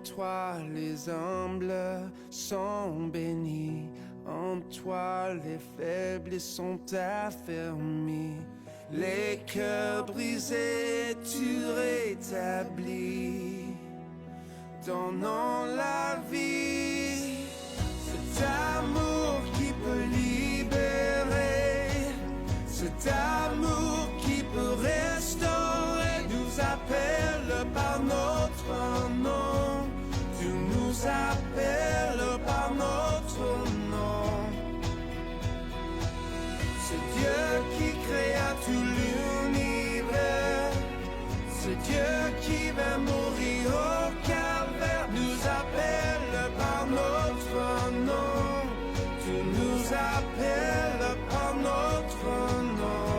toi les humbles sont bénis, en toi les faibles sont affermis. Les cœurs brisés, tu rétablis, donnant la vie. Cet amour qui peut libérer, cet amour qui peut restaurer, nous appelle par notre nom. Tu nous appelles par notre nom. C'est Dieu qui créa tout l'univers, c'est Dieu qui va mourir au calvaire, nous appelle par notre nom. Tu nous appelles par notre nom.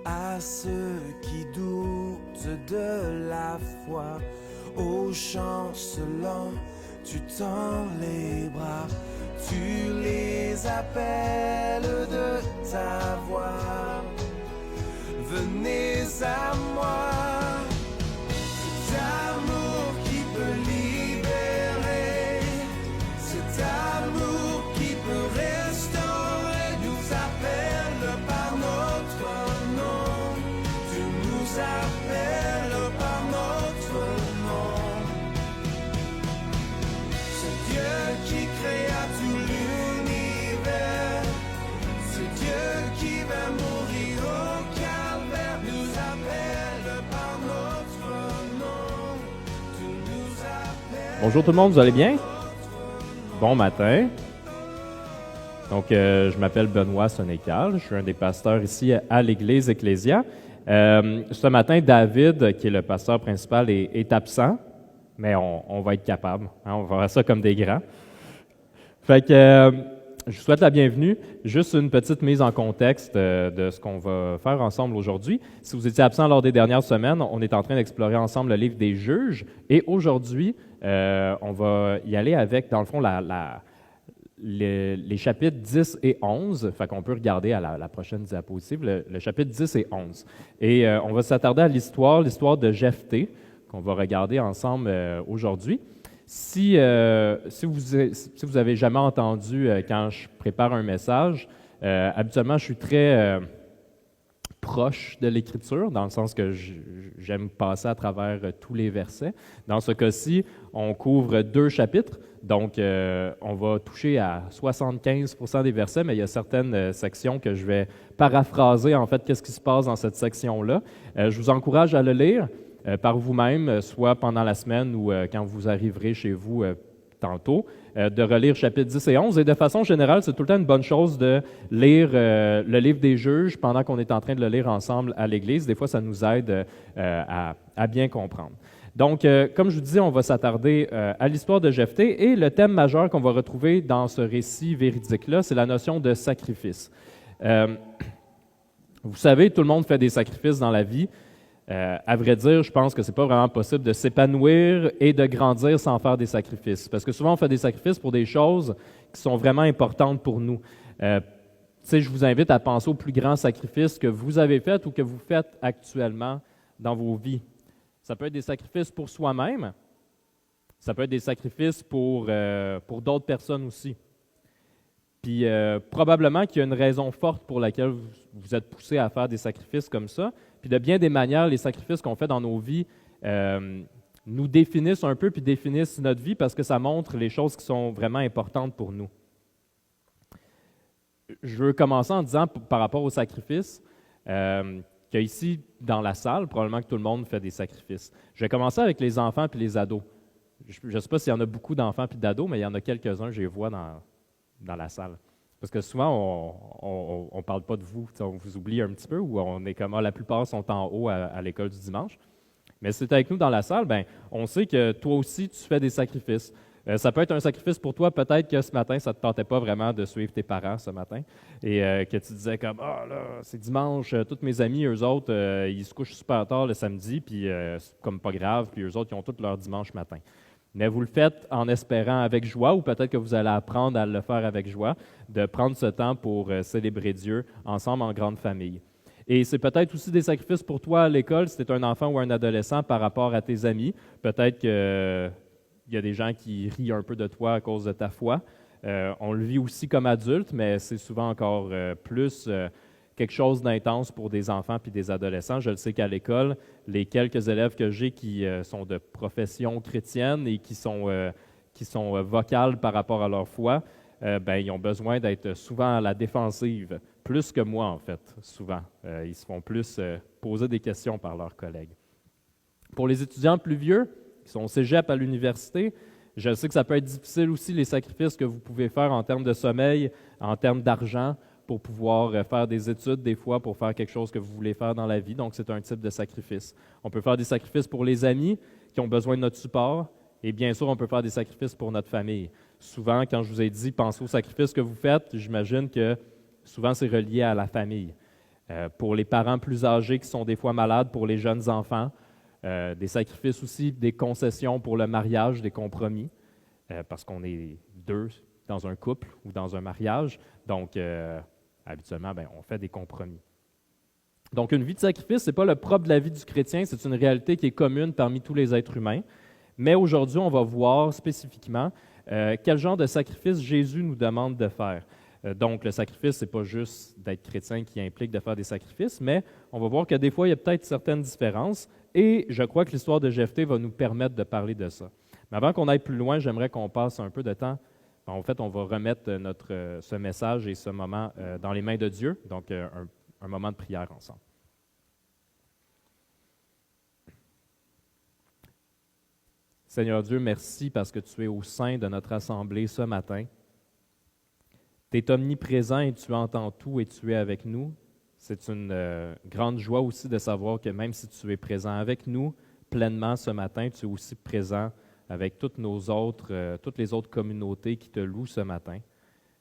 À ceux qui doutent de la foi, aux chancelants, tu tends les bras, tu les appelles de ta voix. Venez à moi, cet amour qui peut libérer, cet amour qui peut restaurer, nous appelle par notre nom. Tu nous appelles par notre nom. C'est Dieu qui créa tout l'univers, c'est Dieu qui va mourir au calvaire, nous appelle par notre nom. Tu nous appelles. Bonjour tout le monde, vous allez bien? Bon matin. Donc, je m'appelle Benoît Sénécal, je suis un des pasteurs ici à l'Église Ecclésia. Ce matin, David, qui est le pasteur principal, est absent, mais on va être capable, hein, on va voir ça comme des grands. Fait que je vous souhaite la bienvenue. Juste une petite mise en contexte de ce qu'on va faire ensemble aujourd'hui. Si vous étiez absent lors des dernières semaines, on est en train d'explorer ensemble le livre des Juges. Et aujourd'hui, on va y aller avec, dans le fond, les chapitres 10 et 11. Fait qu'on peut regarder à la prochaine diapositive, le chapitre 10 et 11. Et on va s'attarder à l'histoire de Jephthé, qu'on va regarder ensemble aujourd'hui. Si vous avez jamais entendu quand je prépare un message, habituellement je suis très proche de l'Écriture, dans le sens que j'aime passer à travers tous les versets. Dans ce cas-ci, on couvre 2 chapitres, donc on va toucher à 75% des versets, mais il y a certaines sections que je vais paraphraser, en fait, qu'est-ce qui se passe dans cette section-là. Je vous encourage à le lire par vous-même, soit pendant la semaine ou quand vous arriverez chez vous tantôt, de relire chapitres 10 et 11. Et de façon générale, c'est tout le temps une bonne chose de lire le livre des Juges pendant qu'on est en train de le lire ensemble à l'Église. Des fois, ça nous aide à bien comprendre. Donc, comme je vous disais, on va s'attarder à l'histoire de Jephthé et le thème majeur qu'on va retrouver dans ce récit véridique-là, c'est la notion de sacrifice. Vous savez, tout le monde fait des sacrifices dans la vie. À vrai dire, je pense que ce n'est pas vraiment possible de s'épanouir et de grandir sans faire des sacrifices. Parce que souvent, on fait des sacrifices pour des choses qui sont vraiment importantes pour nous. Je vous invite à penser aux plus grands sacrifices que vous avez faits ou que vous faites actuellement dans vos vies. Ça peut être des sacrifices pour soi-même, ça peut être des sacrifices pour d'autres personnes aussi. Puis probablement qu'il y a une raison forte pour laquelle vous êtes poussé à faire des sacrifices comme ça. Puis de bien des manières, les sacrifices qu'on fait dans nos vies nous définissent un peu, puis définissent notre vie parce que ça montre les choses qui sont vraiment importantes pour nous. Je veux commencer en disant, par rapport aux sacrifices, qu'ici, dans la salle, probablement que tout le monde fait des sacrifices. Je vais commencer avec les enfants puis les ados. Je ne sais pas s'il y en a beaucoup d'enfants puis d'ados, mais il y en a quelques-uns, je les vois dans la salle. Parce que souvent, on ne parle pas de vous, on vous oublie un petit peu, ou on est comme, la plupart sont en haut à l'école du dimanche. Mais si tu es avec nous dans la salle, ben, on sait que toi aussi, tu fais des sacrifices. Ça peut être un sacrifice pour toi, peut-être que ce matin, ça ne te tentait pas vraiment de suivre tes parents ce matin, et que tu disais comme, là, c'est dimanche, tous mes amis, eux autres, ils se couchent super tard le samedi, puis c'est comme pas grave, puis eux autres, ils ont tout leur dimanche matin. Mais vous le faites en espérant avec joie, ou peut-être que vous allez apprendre à le faire avec joie, de prendre ce temps pour célébrer Dieu ensemble en grande famille. Et c'est peut-être aussi des sacrifices pour toi à l'école, si tu es un enfant ou un adolescent par rapport à tes amis. Peut-être qu'il y a des gens qui rient un peu de toi à cause de ta foi. On le vit aussi comme adulte, mais c'est souvent encore plus quelque chose d'intense pour des enfants puis des adolescents. Je le sais qu'à l'école, les quelques élèves que j'ai qui sont de profession chrétienne et qui sont vocales par rapport à leur foi, ils ont besoin d'être souvent à la défensive, plus que moi en fait, souvent. Ils se font plus poser des questions par leurs collègues. Pour les étudiants plus vieux, qui sont au cégep à l'université, je sais que ça peut être difficile aussi les sacrifices que vous pouvez faire en termes de sommeil, en termes d'argent, pour pouvoir faire des études des fois, pour faire quelque chose que vous voulez faire dans la vie. Donc, c'est un type de sacrifice. On peut faire des sacrifices pour les amis qui ont besoin de notre support. Et bien sûr, on peut faire des sacrifices pour notre famille. Souvent, quand je vous ai dit, pensez aux sacrifices que vous faites, j'imagine que souvent, c'est relié à la famille. Pour les parents plus âgés qui sont des fois malades, pour les jeunes enfants, des sacrifices aussi, des concessions pour le mariage, des compromis, parce qu'on est deux dans un couple ou dans un mariage. Donc, habituellement, on fait des compromis. Donc, une vie de sacrifice, ce n'est pas le propre de la vie du chrétien, c'est une réalité qui est commune parmi tous les êtres humains. Mais aujourd'hui, on va voir spécifiquement quel genre de sacrifice Jésus nous demande de faire. Donc, le sacrifice, ce n'est pas juste d'être chrétien qui implique de faire des sacrifices, mais on va voir que des fois, il y a peut-être certaines différences, et je crois que l'histoire de Jephthé va nous permettre de parler de ça. Mais avant qu'on aille plus loin, j'aimerais qu'on passe un peu de temps. En fait, on va remettre ce message et ce moment dans les mains de Dieu, donc un moment de prière ensemble. Seigneur Dieu, merci parce que tu es au sein de notre assemblée ce matin. Tu es omniprésent et tu entends tout et tu es avec nous. C'est une grande joie aussi de savoir que même si tu es présent avec nous pleinement ce matin, tu es aussi présent avec toutes les autres communautés qui te louent ce matin,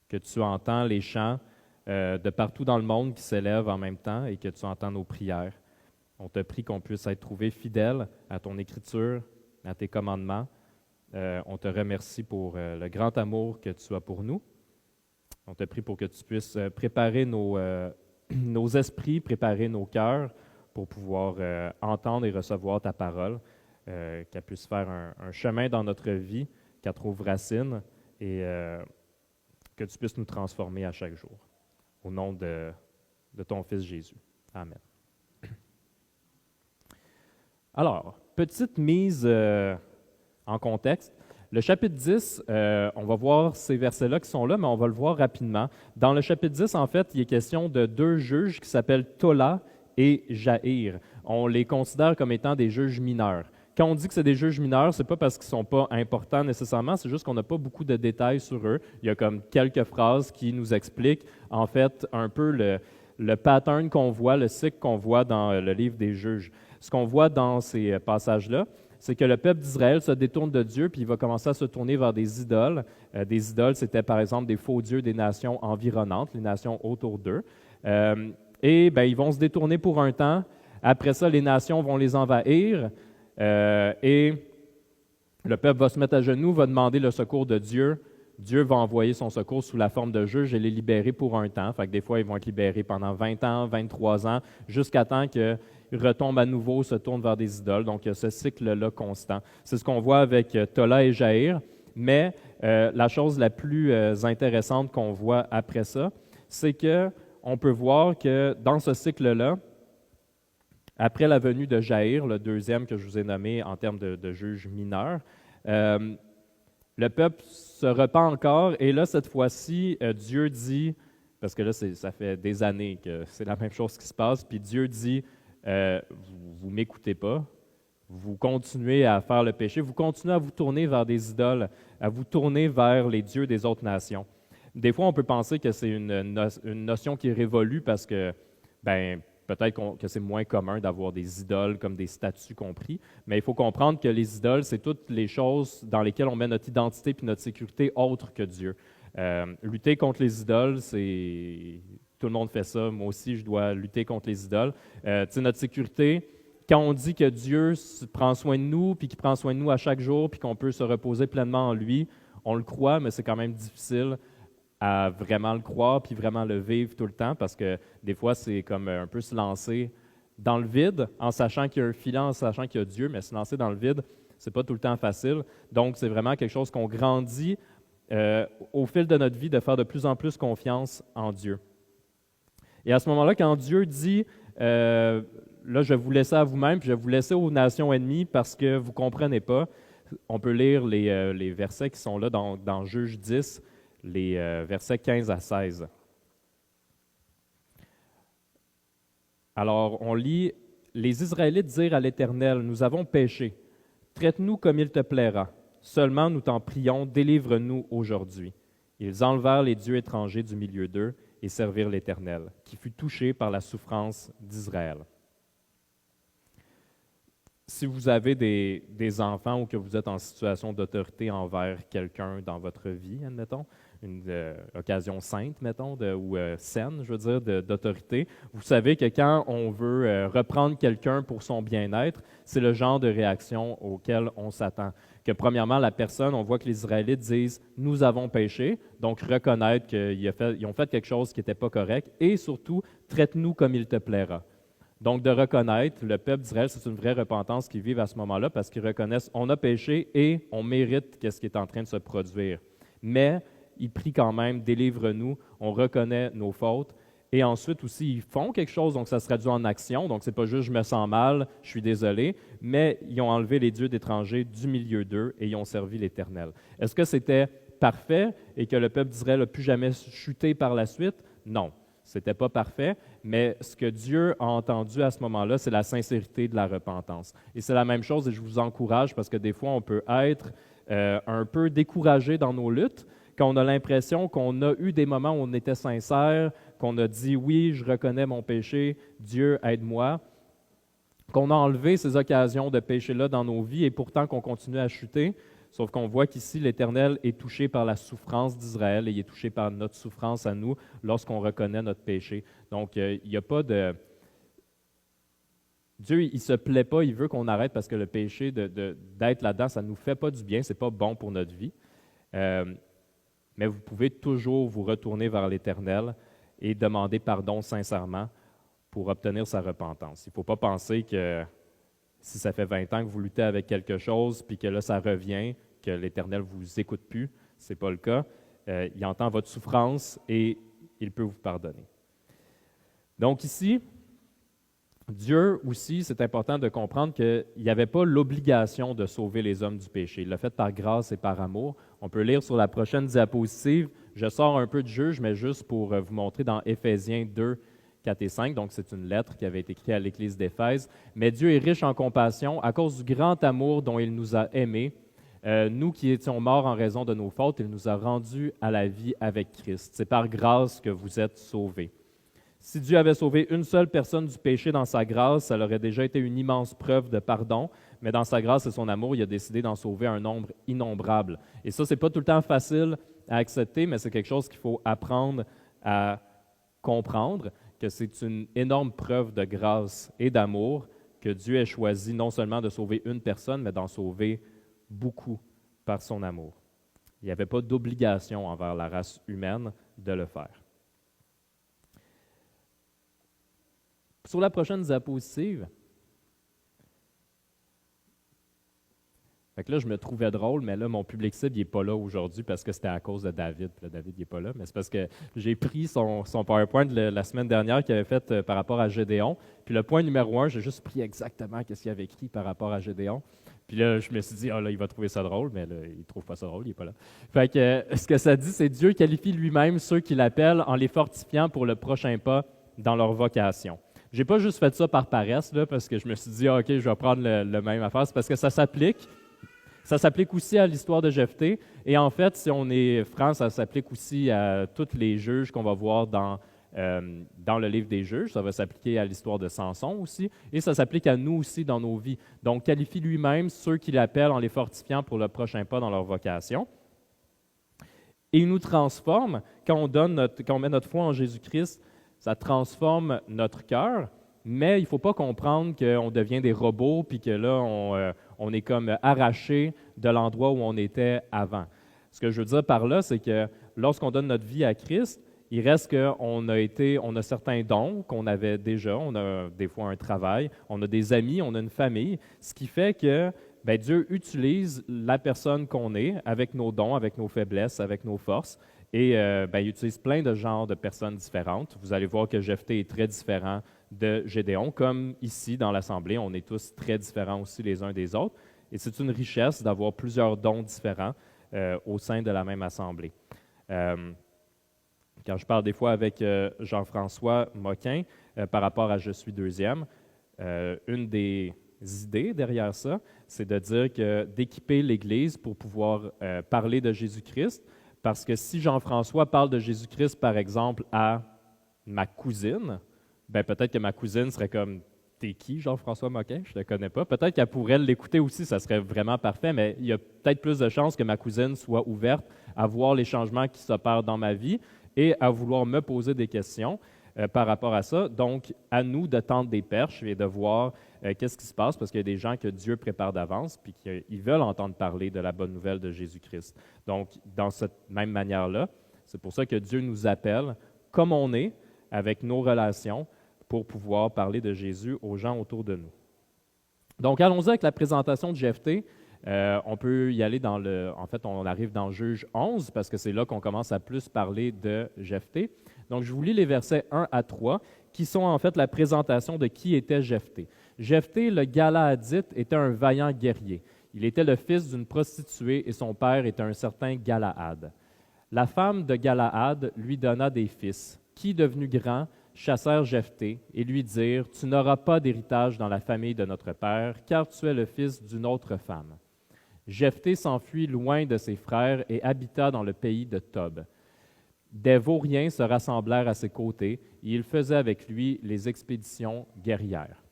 que tu entends les chants de partout dans le monde qui s'élèvent en même temps et que tu entends nos prières. On te prie qu'on puisse être trouvé fidèle à ton écriture, à tes commandements. On te remercie pour le grand amour que tu as pour nous. On te prie pour que tu puisses préparer nos esprits, préparer nos cœurs pour pouvoir entendre et recevoir ta parole, qu'elle puisse faire un chemin dans notre vie, qu'elle trouve racine et que tu puisses nous transformer à chaque jour. Au nom de ton Fils Jésus. Amen. Alors, petite mise en contexte. Le chapitre 10, on va voir ces versets-là qui sont là, mais on va le voir rapidement. Dans le chapitre 10, en fait, il est question de deux juges qui s'appellent Tola et Jaïr. On les considère comme étant des juges mineurs. Quand on dit que c'est des juges mineurs, ce n'est pas parce qu'ils ne sont pas importants nécessairement, c'est juste qu'on n'a pas beaucoup de détails sur eux. Il y a comme quelques phrases qui nous expliquent, en fait, un peu le pattern qu'on voit, le cycle qu'on voit dans le livre des juges. Ce qu'on voit dans ces passages-là, c'est que le peuple d'Israël se détourne de Dieu, puis il va commencer à se tourner vers des idoles. Des idoles, c'était par exemple des faux dieux des nations environnantes, les nations autour d'eux. Ils vont se détourner pour un temps. Après ça, les nations vont les envahir. Et le peuple va se mettre à genoux, va demander le secours de Dieu. Dieu va envoyer son secours sous la forme de juge et les libérer pour un temps. Fait que des fois, ils vont être libérés pendant 20 ans, 23 ans, jusqu'à temps qu'ils retombent à nouveau, se tournent vers des idoles. Donc, il y a ce cycle-là constant. C'est ce qu'on voit avec Tola et Jaïr. Mais la chose la plus intéressante qu'on voit après ça, c'est qu'on peut voir que dans ce cycle-là, après la venue de Jaïr, le deuxième que je vous ai nommé en termes de juge mineur, le peuple se repent encore, et là, cette fois-ci, Dieu dit, parce que là, ça fait des années que c'est la même chose qui se passe, puis Dieu dit, vous ne m'écoutez pas, vous continuez à faire le péché, vous continuez à vous tourner vers des idoles, à vous tourner vers les dieux des autres nations. Des fois, on peut penser que c'est une notion qui est révolue parce que, peut-être que c'est moins commun d'avoir des idoles comme des statues compris, mais il faut comprendre que les idoles, c'est toutes les choses dans lesquelles on met notre identité et notre sécurité autre que Dieu. Lutter contre les idoles, c'est... Tout le monde fait ça. Moi aussi, je dois lutter contre les idoles. Notre sécurité, quand on dit que Dieu prend soin de nous, puis qu'il prend soin de nous à chaque jour, puis qu'on peut se reposer pleinement en lui, on le croit, mais c'est quand même difficile à vraiment le croire puis vraiment le vivre tout le temps parce que des fois, c'est comme un peu se lancer dans le vide en sachant qu'il y a un filet, en sachant qu'il y a Dieu, mais se lancer dans le vide, c'est pas tout le temps facile. Donc, c'est vraiment quelque chose qu'on grandit au fil de notre vie, de faire de plus en plus confiance en Dieu. Et à ce moment-là, quand Dieu dit là, je vais vous laisser à vous-même, puis je vais vous laisser aux nations ennemies parce que vous ne comprenez pas, on peut lire les versets qui sont là dans Juge 10, les versets 15 à 16. Alors, on lit « Les Israélites dirent à l'Éternel, nous avons péché. Traite-nous comme il te plaira. Seulement, nous t'en prions, délivre-nous aujourd'hui. » Ils enlevèrent les dieux étrangers du milieu d'eux et servirent l'Éternel, qui fut touché par la souffrance d'Israël. Si vous avez des enfants ou que vous êtes en situation d'autorité envers quelqu'un dans votre vie, admettons, une occasion sainte, mettons, ou saine, je veux dire, d'autorité, vous savez que quand on veut reprendre quelqu'un pour son bien-être, c'est le genre de réaction auquel on s'attend. Que premièrement, la personne, on voit que les Israélites disent « nous avons péché », donc reconnaître qu'ils ont fait quelque chose qui n'était pas correct, et surtout « traite-nous comme il te plaira ». Donc, de reconnaître, le peuple d'Israël, c'est une vraie repentance qu'ils vivent à ce moment-là parce qu'ils reconnaissent on a péché et on mérite ce qui est en train de se produire. Mais ils prient quand même, délivre-nous, on reconnaît nos fautes. Et ensuite aussi, ils font quelque chose, donc ça se traduit en action. Donc, c'est pas juste je me sens mal, je suis désolé, mais ils ont enlevé les dieux d'étrangers du milieu d'eux et ils ont servi l'Éternel. Est-ce que c'était parfait et que le peuple d'Israël n'a plus jamais chuté par la suite? Non. Ce n'était pas parfait, mais ce que Dieu a entendu à ce moment-là, c'est la sincérité de la repentance. Et c'est la même chose, et je vous encourage, parce que des fois, on peut être un peu découragé dans nos luttes, quand on a l'impression qu'on a eu des moments où on était sincère, qu'on a dit « oui, je reconnais mon péché, Dieu, aide-moi », qu'on a enlevé ces occasions de péché-là dans nos vies, et pourtant qu'on continue à chuter. Sauf qu'on voit qu'ici, l'Éternel est touché par la souffrance d'Israël et il est touché par notre souffrance à nous lorsqu'on reconnaît notre péché. Donc, il n'y a pas de... Dieu, il ne se plaît pas, il veut qu'on arrête parce que le péché, d'être là-dedans, ça ne nous fait pas du bien, ce n'est pas bon pour notre vie. Mais vous pouvez toujours vous retourner vers l'Éternel et demander pardon sincèrement pour obtenir sa repentance. Il ne faut pas penser que si ça fait 20 ans que vous luttez avec quelque chose, puis que là, ça revient, que l'Éternel ne vous écoute plus, ce n'est pas le cas. Il entend votre souffrance et il peut vous pardonner. Donc ici, Dieu aussi, c'est important de comprendre qu'il n'y avait pas l'obligation de sauver les hommes du péché. Il l'a fait par grâce et par amour. On peut lire sur la prochaine diapositive. Je sors un peu de Juge, mais juste pour vous montrer dans Éphésiens 2, 4 et 5, donc c'est une lettre qui avait été écrite à l'Église d'Éphèse. « Mais Dieu est riche en compassion à cause du grand amour dont il nous a aimés. Nous qui étions morts en raison de nos fautes, il nous a rendus à la vie avec Christ. C'est par grâce que vous êtes sauvés. » Si Dieu avait sauvé une seule personne du péché dans sa grâce, ça aurait déjà été une immense preuve de pardon, mais dans sa grâce et son amour, il a décidé d'en sauver un nombre innombrable. Et ça, ce n'est pas tout le temps facile à accepter, mais c'est quelque chose qu'il faut apprendre à comprendre, que c'est une énorme preuve de grâce et d'amour que Dieu ait choisi non seulement de sauver une personne, mais d'en sauver beaucoup par son amour. Il n'y avait pas d'obligation envers la race humaine de le faire. Sur la prochaine diapositive, là, je me trouvais drôle, mais là, mon public cible n'est pas là aujourd'hui parce que c'était à cause de David. Puis là, David n'est pas là, mais c'est parce que j'ai pris son PowerPoint la semaine dernière qu'il avait fait par rapport à Gédéon. Puis le point numéro 1, j'ai juste pris exactement ce qu'il avait écrit par rapport à Gédéon. Puis là, je me suis dit, là, il va trouver ça drôle, mais là, il ne trouve pas ça drôle, il n'est pas là. Fait que ce que ça dit, c'est Dieu qualifie lui-même ceux qui l'appellent en les fortifiant pour le prochain pas dans leur vocation. Je n'ai pas juste fait ça par paresse, là, parce que je me suis dit, OK, je vais prendre le même affaire. C'est parce que ça s'applique. Ça s'applique aussi à l'histoire de Jephthé. Et en fait, si on est franc, ça s'applique aussi à tous les juges qu'on va voir dans le livre des juges. Ça va s'appliquer à l'histoire de Samson aussi. Et ça s'applique à nous aussi dans nos vies. Donc, qualifie lui-même ceux qui l'appellent en les fortifiant pour le prochain pas dans leur vocation. Et il nous transforme. Quand on met notre foi en Jésus-Christ, ça transforme notre cœur. Mais il ne faut pas comprendre qu'on devient des robots puis que là, on est comme arraché de l'endroit où on était avant. Ce que je veux dire par là, c'est que lorsqu'on donne notre vie à Christ, il reste qu'on a certains dons qu'on avait déjà, on a des fois un travail, on a des amis, on a une famille, ce qui fait que Dieu utilise la personne qu'on est avec nos dons, avec nos faiblesses, avec nos forces, et il utilise plein de genres de personnes différentes. Vous allez voir que Jephthé est très différent de Gédéon, comme ici dans l'Assemblée, on est tous très différents aussi les uns des autres, et c'est une richesse d'avoir plusieurs dons différents au sein de la même Assemblée. Quand je parle des fois avec Jean-François Moquin par rapport à Je suis deuxième, une des idées derrière ça, c'est de dire que d'équiper l'Église pour pouvoir parler de Jésus-Christ, parce que si Jean-François parle de Jésus-Christ, par exemple, à ma cousine, peut-être que ma cousine serait comme « T'es qui, Jean-François Moquin? Je ne te connais pas. » Peut-être qu'elle pourrait l'écouter aussi, ça serait vraiment parfait, mais il y a peut-être plus de chances que ma cousine soit ouverte à voir les changements qui s'opèrent dans ma vie et à vouloir me poser des questions par rapport à ça. Donc, à nous de tendre des perches et de voir qu'est-ce qui se passe, parce qu'il y a des gens que Dieu prépare d'avance puis qu'ils veulent entendre parler de la bonne nouvelle de Jésus-Christ. Donc, dans cette même manière-là, c'est pour ça que Dieu nous appelle comme on est, avec nos relations, pour pouvoir parler de Jésus aux gens autour de nous. Donc, allons-y avec la présentation de Jephthé. On peut y aller en fait, on arrive dans Juge 11, parce que c'est là qu'on commence à plus parler de Jephthé. Donc, je vous lis les versets 1 à 3, qui sont en fait la présentation de qui était Jephthé. Jephthé, le Galaadite, était un vaillant guerrier. Il était le fils d'une prostituée et son père était un certain Galaad. La femme de Galaad lui donna des fils, qui, devenus grands, chassèrent Jephthé et lui dirent « Tu n'auras pas d'héritage dans la famille de notre père, car tu es le fils d'une autre femme. » Jephthé s'enfuit loin de ses frères et habita dans le pays de Tob. Des vauriens se rassemblèrent à ses côtés et il faisait avec lui les expéditions guerrières.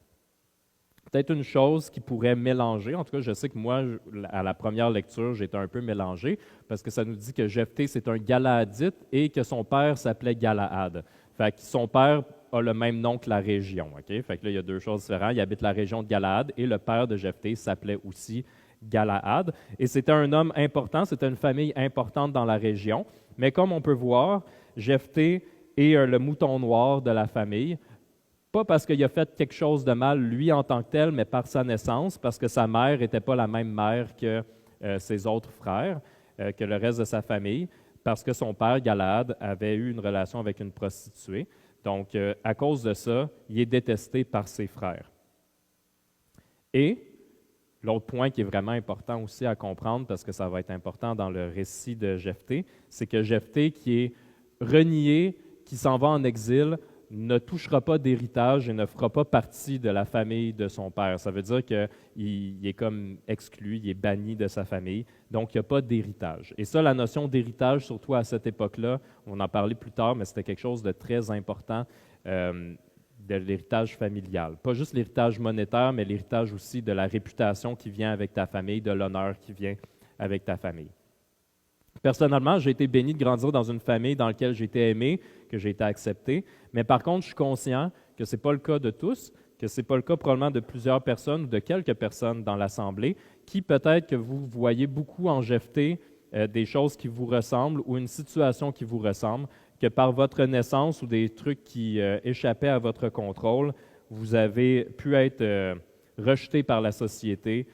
Peut-être une chose qui pourrait mélanger, en tout cas je sais que moi, à la première lecture, j'étais un peu mélangé, parce que ça nous dit que Jephthé, c'est un Galaadite et que son père s'appelait Galaad. Fait que son père a le même nom que la région. Okay? Fait que là, il y a deux choses différentes. Il habite la région de Galaad et le père de Jephthé s'appelait aussi Galaad. Et c'était un homme important, c'était une famille importante dans la région. Mais comme on peut voir, Jephthé est le mouton noir de la famille. Pas parce qu'il a fait quelque chose de mal, lui en tant que tel, mais par sa naissance, parce que sa mère n'était pas la même mère que ses autres frères, que le reste de sa famille, parce que son père, Galaad, avait eu une relation avec une prostituée. Donc, à cause de ça, il est détesté par ses frères. Et l'autre point qui est vraiment important aussi à comprendre, parce que ça va être important dans le récit de Jephthé, c'est que Jephthé, qui est renié, qui s'en va en exil, ne touchera pas d'héritage et ne fera pas partie de la famille de son père. Ça veut dire qu'il est comme exclu, il est banni de sa famille, donc il n'y a pas d'héritage. Et ça, la notion d'héritage, surtout à cette époque-là, on en parlait plus tard, mais c'était quelque chose de très important, de l'héritage familial. Pas juste l'héritage monétaire, mais l'héritage aussi de la réputation qui vient avec ta famille, de l'honneur qui vient avec ta famille. Personnellement, j'ai été béni de grandir dans une famille dans laquelle j'ai été aimé, que j'ai été accepté, mais par contre, je suis conscient que ce n'est pas le cas de tous, que ce n'est pas le cas probablement de plusieurs personnes ou de quelques personnes dans l'Assemblée, qui peut-être que vous voyez beaucoup en Jephthé des choses qui vous ressemblent ou une situation qui vous ressemble, que par votre naissance ou des trucs qui échappaient à votre contrôle, vous avez pu être rejeté par la société.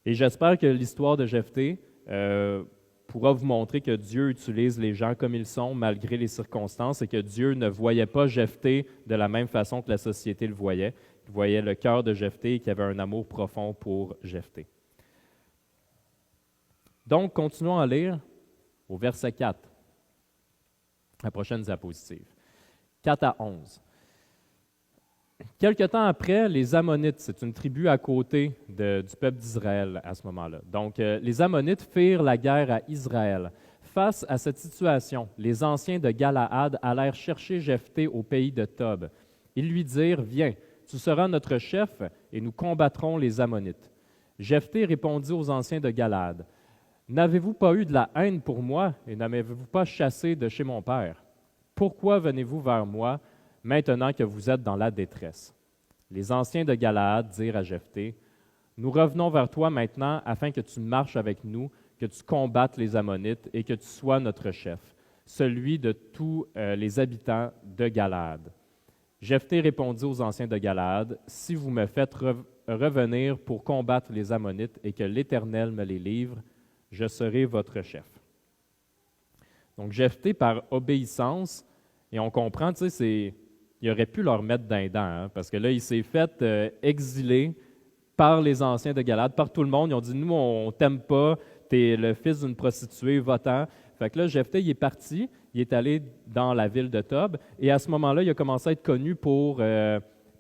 Et j'espère que l'histoire de Jephthé pourra vous montrer que Dieu utilise les gens comme ils sont malgré les circonstances et que Dieu ne voyait pas Jephthé de la même façon que la société le voyait. Il voyait le cœur de Jephthé et qu'il avait un amour profond pour Jephthé. Donc, continuons à lire au verset 4, la prochaine diapositive, 4 à 11. Quelque temps après, les Ammonites, c'est une tribu à côté du peuple d'Israël à ce moment-là. Donc, les Ammonites firent la guerre à Israël. Face à cette situation, les anciens de Galaad allèrent chercher Jephthé au pays de Tob. Ils lui dirent « Viens, tu seras notre chef et nous combattrons les Ammonites. » Jephthé répondit aux anciens de Galaad « N'avez-vous pas eu de la haine pour moi et n'avez-vous pas chassé de chez mon père? Pourquoi venez-vous vers moi maintenant que vous êtes dans la détresse? » Les anciens de Galaad dirent à Jephthé, « Nous revenons vers toi maintenant afin que tu marches avec nous, que tu combattes les Ammonites et que tu sois notre chef, celui de tous les habitants de Galaad. » Jephthé répondit aux anciens de Galaad, « Si vous me faites revenir pour combattre les Ammonites et que l'Éternel me les livre, je serai votre chef. » Donc Jephthé, par obéissance, et on comprend, tu sais, il aurait pu leur mettre d'un dent, hein, parce que là, il s'est fait exiler par les anciens de Galaad, par tout le monde. Ils ont dit, nous, on t'aime pas, tu es le fils d'une prostituée, va-t'en. Fait que là, Jephthé, il est parti, il est allé dans la ville de Tob, et à ce moment-là, il a commencé à être connu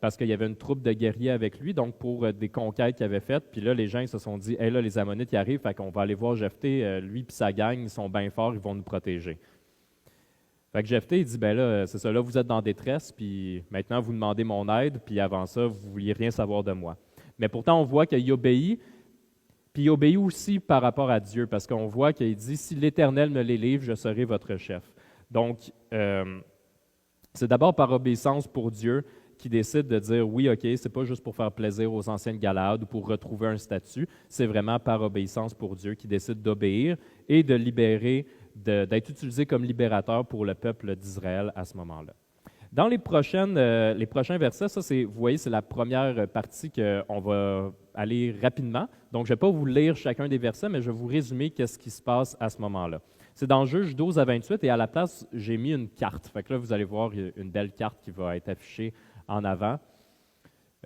parce qu'il y avait une troupe de guerriers avec lui, donc pour des conquêtes qu'il avait faites. Puis là, les gens ils se sont dit, hey, là, les Ammonites, ils arrivent, fait qu'on va aller voir Jephthé, lui et sa gang, ils sont bien forts, ils vont nous protéger. Fait que Jephthé, il dit, ben là, c'est ça, là, vous êtes dans détresse, puis maintenant, vous demandez mon aide, puis avant ça, vous ne vouliez rien savoir de moi. Mais pourtant, on voit qu'il obéit, puis il obéit aussi par rapport à Dieu, parce qu'on voit qu'il dit, si l'Éternel me les livre, je serai votre chef. Donc, c'est d'abord par obéissance pour Dieu qui décide de dire, oui, OK, c'est pas juste pour faire plaisir aux anciens de Galaad ou pour retrouver un statut, c'est vraiment par obéissance pour Dieu qui décide d'obéir et de libérer, d'être utilisé comme libérateur pour le peuple d'Israël à ce moment-là. Dans les prochains versets, ça, vous voyez, c'est la première partie qu'on va aller rapidement. Donc, je ne vais pas vous lire chacun des versets, mais je vais vous résumer qu'est-ce qui se passe à ce moment-là. C'est dans Juges 12 à 28, et à la place, j'ai mis une carte. Fait que là, vous allez voir une belle carte qui va être affichée en avant.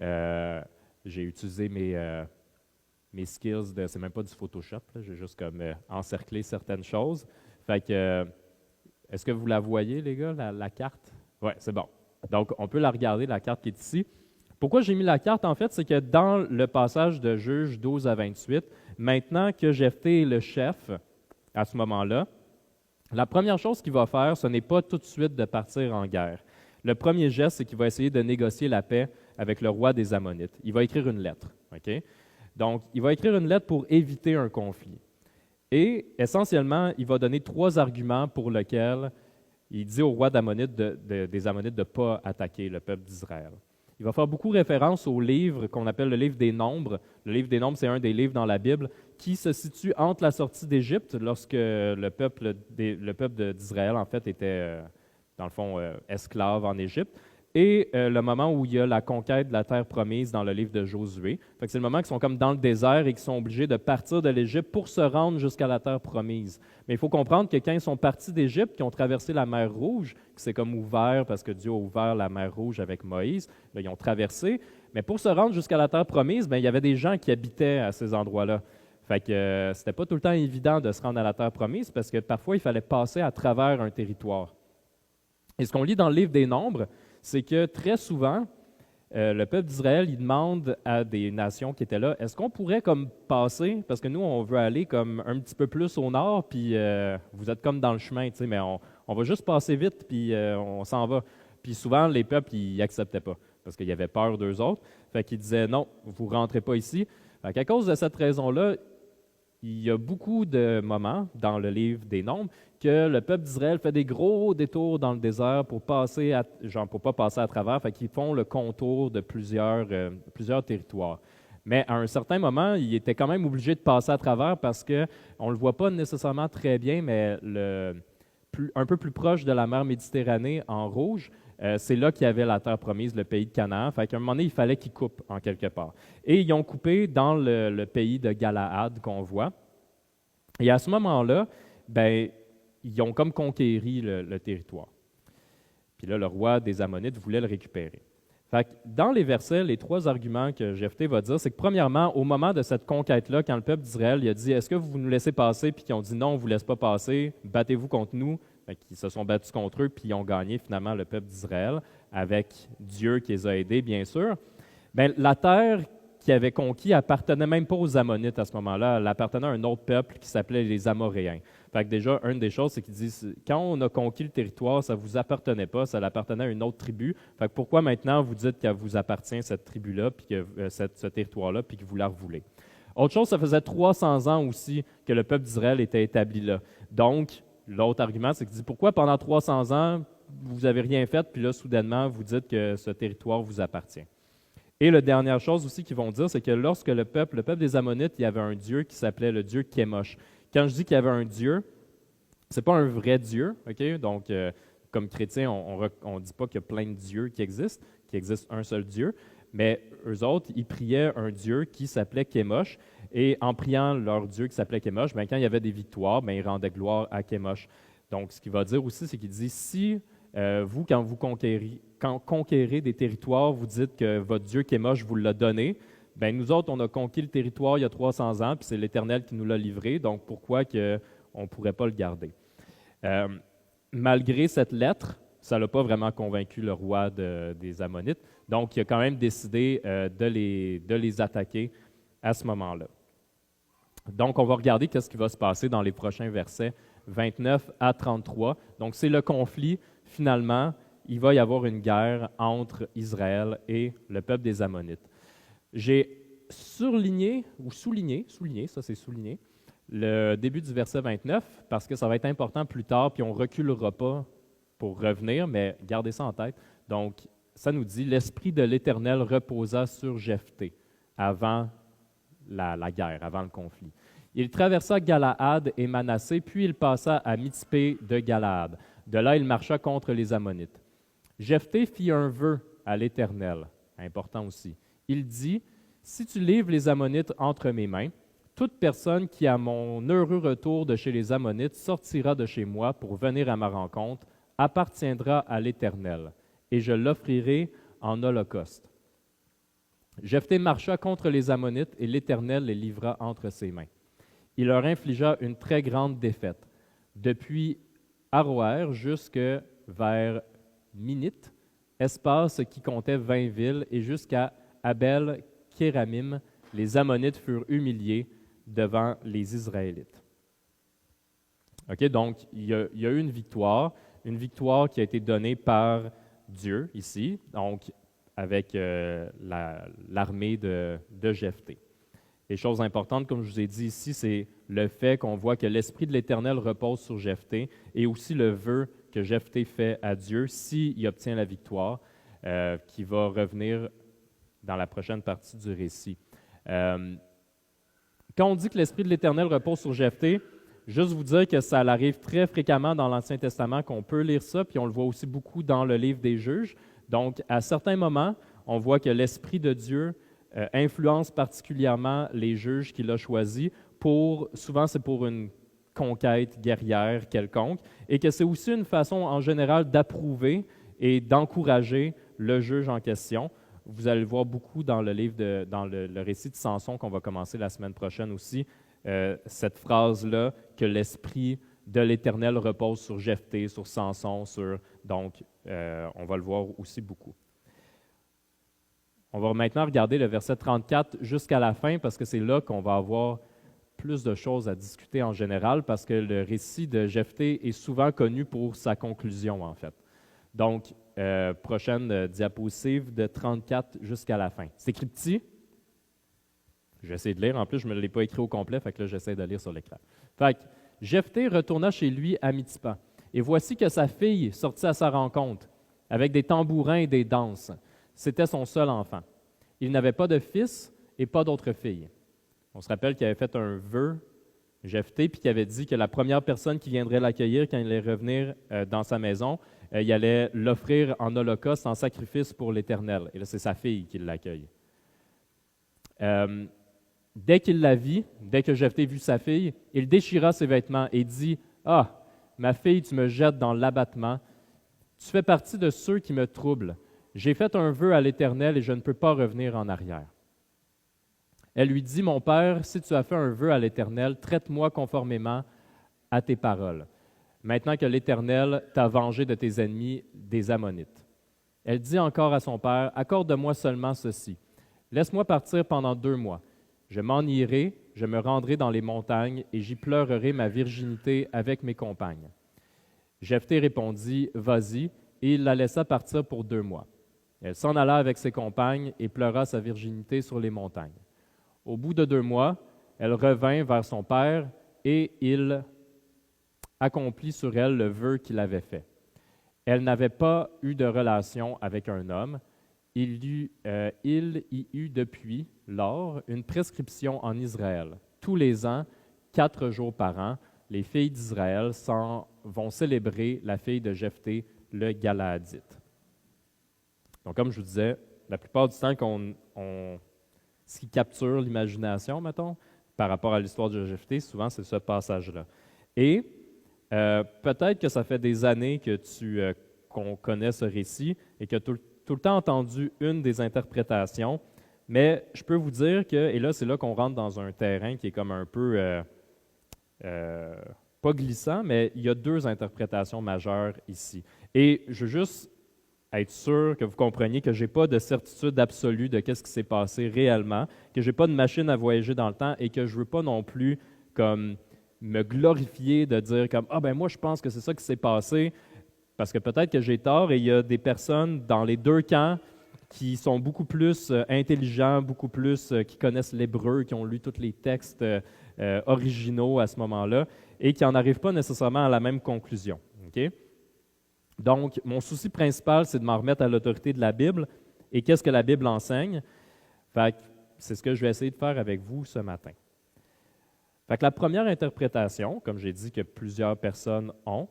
J'ai utilisé mes skills c'est même pas du Photoshop, j'ai juste comme encerclé certaines choses. Fait que, est-ce que vous la voyez, les gars, la carte? Oui, c'est bon. Donc, on peut la regarder, la carte qui est ici. Pourquoi j'ai mis la carte, en fait, c'est que dans le passage de Juges 12 à 28, maintenant que Jephthé est le chef, à ce moment-là, la première chose qu'il va faire, ce n'est pas tout de suite de partir en guerre. Le premier geste, c'est qu'il va essayer de négocier la paix avec le roi des Ammonites. Il va écrire une lettre. OK? Donc, il va écrire une lettre pour éviter un conflit. Et essentiellement, il va donner 3 arguments pour lesquels il dit au roi des Ammonites de ne pas attaquer le peuple d'Israël. Il va faire beaucoup référence au livre qu'on appelle le livre des Nombres. Le livre des Nombres, c'est un des livres dans la Bible qui se situe entre la sortie d'Égypte, lorsque le peuple d'Israël, en fait, était, dans le fond, esclave en Égypte, et le moment où il y a la conquête de la terre promise dans le livre de Josué. Fait que c'est le moment qu'ils sont comme dans le désert et qu'ils sont obligés de partir de l'Égypte pour se rendre jusqu'à la terre promise. Mais il faut comprendre que quand ils sont partis d'Égypte, qu'ils ont traversé la mer Rouge, que c'est comme ouvert parce que Dieu a ouvert la mer Rouge avec Moïse, là, ils ont traversé. Mais pour se rendre jusqu'à la terre promise, il y avait des gens qui habitaient à ces endroits-là. Fait que c'était pas tout le temps évident de se rendre à la terre promise parce que parfois il fallait passer à travers un territoire. Et ce qu'on lit dans le livre des Nombres, c'est que très souvent, le peuple d'Israël, il demande à des nations qui étaient là, est-ce qu'on pourrait comme passer, parce que nous, on veut aller comme un petit peu plus au nord, puis vous êtes comme dans le chemin, mais on va juste passer vite, puis on s'en va. Puis souvent, les peuples, ils n'acceptaient pas, parce qu'ils avaient peur d'eux autres. Fait qu'ils disaient, non, vous ne rentrez pas ici. Fait qu'à cause de cette raison-là, il y a beaucoup de moments dans le livre des Nombres que le peuple d'Israël fait des gros détours dans le désert pour passer pour pas passer à travers, fait qu'ils font le contour de plusieurs territoires. Mais à un certain moment, ils étaient quand même obligés de passer à travers parce qu'on ne le voit pas nécessairement très bien, mais un peu plus proche de la mer Méditerranée en rouge, c'est là qu'il y avait la terre promise, le pays de Canaan. Fait qu'à un moment donné, il fallait qu'ils coupent en quelque part. Et ils ont coupé dans le pays de Galaad qu'on voit. Et à ce moment-là, ils ont comme conquéri le territoire. Puis là, le roi des Ammonites voulait le récupérer. Fait que dans les versets, les 3 arguments que Jephthé va dire, c'est que premièrement, au moment de cette conquête-là, quand le peuple d'Israël il a dit « Est-ce que vous nous laissez passer? » Puis qu'ils ont dit « Non, on ne vous laisse pas passer, battez-vous contre nous. » Ils se sont battus contre eux, puis ils ont gagné finalement le peuple d'Israël, avec Dieu qui les a aidés, bien sûr. La terre qu'ils avaient conquis appartenait même pas aux Ammonites à ce moment-là, elle appartenait à un autre peuple qui s'appelait les Amoréens. Fait que déjà, une des choses, c'est qu'ils disent, quand on a conquis le territoire, ça ne vous appartenait pas, ça appartenait à une autre tribu. Fait que pourquoi maintenant vous dites qu'elle vous appartient, cette tribu-là, puis que ce territoire-là, puis que vous la revoulez? Autre chose, ça faisait 300 ans aussi que le peuple d'Israël était établi là. Donc, l'autre argument, c'est qu'il dit, pourquoi pendant 300 ans, vous n'avez rien fait, puis là, soudainement, vous dites que ce territoire vous appartient? Et la dernière chose aussi qu'ils vont dire, c'est que lorsque le peuple des Ammonites, il y avait un dieu qui s'appelait le dieu Kémosh. Quand je dis qu'il y avait un Dieu, ce n'est pas un vrai Dieu, OK? Donc, comme chrétien, on ne dit pas qu'il y a plein de dieux qui existent, qu'il existe un seul Dieu, mais eux autres, ils priaient un Dieu qui s'appelait Kémosh, et en priant leur Dieu qui s'appelait Kémosh, quand il y avait des victoires, ils rendaient gloire à Kémosh. Donc, ce qu'il va dire aussi, c'est qu'il dit, si vous, quand vous conquérez des territoires, vous dites que votre Dieu Kémosh vous l'a donné, nous autres, on a conquis le territoire il y a 300 ans, puis c'est l'Éternel qui nous l'a livré, donc pourquoi on ne pourrait pas le garder? Malgré cette lettre, ça n'a pas vraiment convaincu le roi des Ammonites, donc il a quand même décidé de les attaquer à ce moment-là. Donc, on va regarder ce qui va se passer dans les prochains versets 29 à 33. Donc, c'est le conflit. Finalement, il va y avoir une guerre entre Israël et le peuple des Ammonites. J'ai souligné, ça c'est souligné, le début du verset 29, parce que ça va être important plus tard, puis on ne reculera pas pour revenir, mais gardez ça en tête. Donc, ça nous dit, l'Esprit de l'Éternel reposa sur Jephthé avant la guerre, avant le conflit. Il traversa Galaad et Manassé, puis il passa à Mitzpé de Galaad. De là, il marcha contre les Ammonites. Jephthé fit un vœu à l'Éternel, important aussi. Il dit, « Si tu livres les Ammonites entre mes mains, toute personne qui, à mon heureux retour de chez les Ammonites, sortira de chez moi pour venir à ma rencontre, appartiendra à l'Éternel, et je l'offrirai en holocauste. » Jephthé marcha contre les Ammonites, et l'Éternel les livra entre ses mains. Il leur infligea une très grande défaite, depuis Aroër jusque vers Minite, espace qui comptait 20 villes, et jusqu'à Abel-Kéramim, les Ammonites furent humiliés devant les Israélites. OK, donc, il y a eu une victoire qui a été donnée par Dieu ici, donc avec l'armée de Jephthé. Les choses importantes, comme je vous ai dit ici, c'est le fait qu'on voit que l'Esprit de l'Éternel repose sur Jephthé et aussi le vœu que Jephthé fait à Dieu s'il obtient la victoire, qui va revenir dans la prochaine partie du récit. Quand on dit que l'Esprit de l'Éternel repose sur Jephthé, juste vous dire que ça arrive très fréquemment dans l'Ancien Testament, qu'on peut lire ça, puis on le voit aussi beaucoup dans le livre des Juges. Donc, à certains moments, on voit que l'Esprit de Dieu influence particulièrement les juges qu'il a choisis. Souvent, c'est pour une conquête guerrière quelconque, et que c'est aussi une façon, en général, d'approuver et d'encourager le juge en question. Vous allez le voir beaucoup dans le récit de Samson qu'on va commencer la semaine prochaine aussi, cette phrase-là, que l'Esprit de l'Éternel repose sur Jephthé, sur Samson, donc on va le voir aussi beaucoup. On va maintenant regarder le verset 34 jusqu'à la fin, parce que c'est là qu'on va avoir plus de choses à discuter en général, parce que le récit de Jephthé est souvent connu pour sa conclusion, en fait. Donc, prochaine diapositive de 34 jusqu'à la fin. C'est écrit petit. J'essaie de lire. En plus, je ne me l'ai pas écrit au complet, fait que là, j'essaie de lire sur l'écran. Fait que Jephthé retourna chez lui à Mitzpa. Et voici que sa fille sortit à sa rencontre, avec des tambourins et des danses. C'était son seul enfant. Il n'avait pas de fils et pas d'autre fille. On se rappelle qu'il avait fait un vœu, Jephthé, puis qu'il avait dit que la première personne qui viendrait l'accueillir quand il allait revenir dans sa maison, il allait l'offrir en holocauste, en sacrifice pour l'Éternel. Et là, c'est sa fille qui l'accueille. Dès qu'il la vit, dès que Jephthé vit sa fille, il déchira ses vêtements et dit, « Ah, ma fille, tu me jettes dans l'abattement. Tu fais partie de ceux qui me troublent. J'ai fait un vœu à l'Éternel et je ne peux pas revenir en arrière. » Elle lui dit, « Mon père, si tu as fait un vœu à l'Éternel, traite-moi conformément à tes paroles, maintenant que l'Éternel t'a vengé de tes ennemis, des Ammonites. » Elle dit encore à son père, « Accorde-moi seulement ceci. Laisse-moi partir pendant 2 mois. Je m'en irai, je me rendrai dans les montagnes et j'y pleurerai ma virginité avec mes compagnes. » Jephthé répondit, « Vas-y, » et il la laissa partir pour 2 mois. Elle s'en alla avec ses compagnes et pleura sa virginité sur les montagnes. Au bout de 2 mois, elle revint vers son père et il accomplit sur elle le vœu qu'il avait fait. Elle n'avait pas eu de relation avec un homme. Il y eut depuis lors une prescription en Israël. Tous les ans, 4 jours par an, les filles d'Israël vont célébrer la fille de Jephthé, le Galaadite. Donc, comme je vous disais, la plupart du temps ce qui capture l'imagination, mettons, par rapport à l'histoire de Jephthé, souvent, c'est ce passage-là. Et peut-être que ça fait des années qu'on connaît ce récit et que tout le temps entendu une des interprétations, mais je peux vous dire que, et là, c'est là qu'on rentre dans un terrain qui est comme un peu, pas glissant, mais il y a 2 interprétations majeures ici. Et je veux juste être sûr que vous compreniez que je n'ai pas de certitude absolue de qu'est-ce qui s'est passé réellement, que je n'ai pas de machine à voyager dans le temps et que je ne veux pas non plus comme me glorifier de dire comme « Ah ben moi je pense que c'est ça qui s'est passé », parce que peut-être que j'ai tort et il y a des personnes dans les 2 camps qui sont beaucoup plus intelligents, beaucoup plus qui connaissent l'hébreu, qui ont lu tous les textes originaux à ce moment-là et qui n'en arrivent pas nécessairement à la même conclusion. Okay? Donc, mon souci principal, c'est de m'en remettre à l'autorité de la Bible et qu'est-ce que la Bible enseigne. Fait que c'est ce que je vais essayer de faire avec vous ce matin. Fait que la première interprétation, comme j'ai dit que plusieurs personnes ont,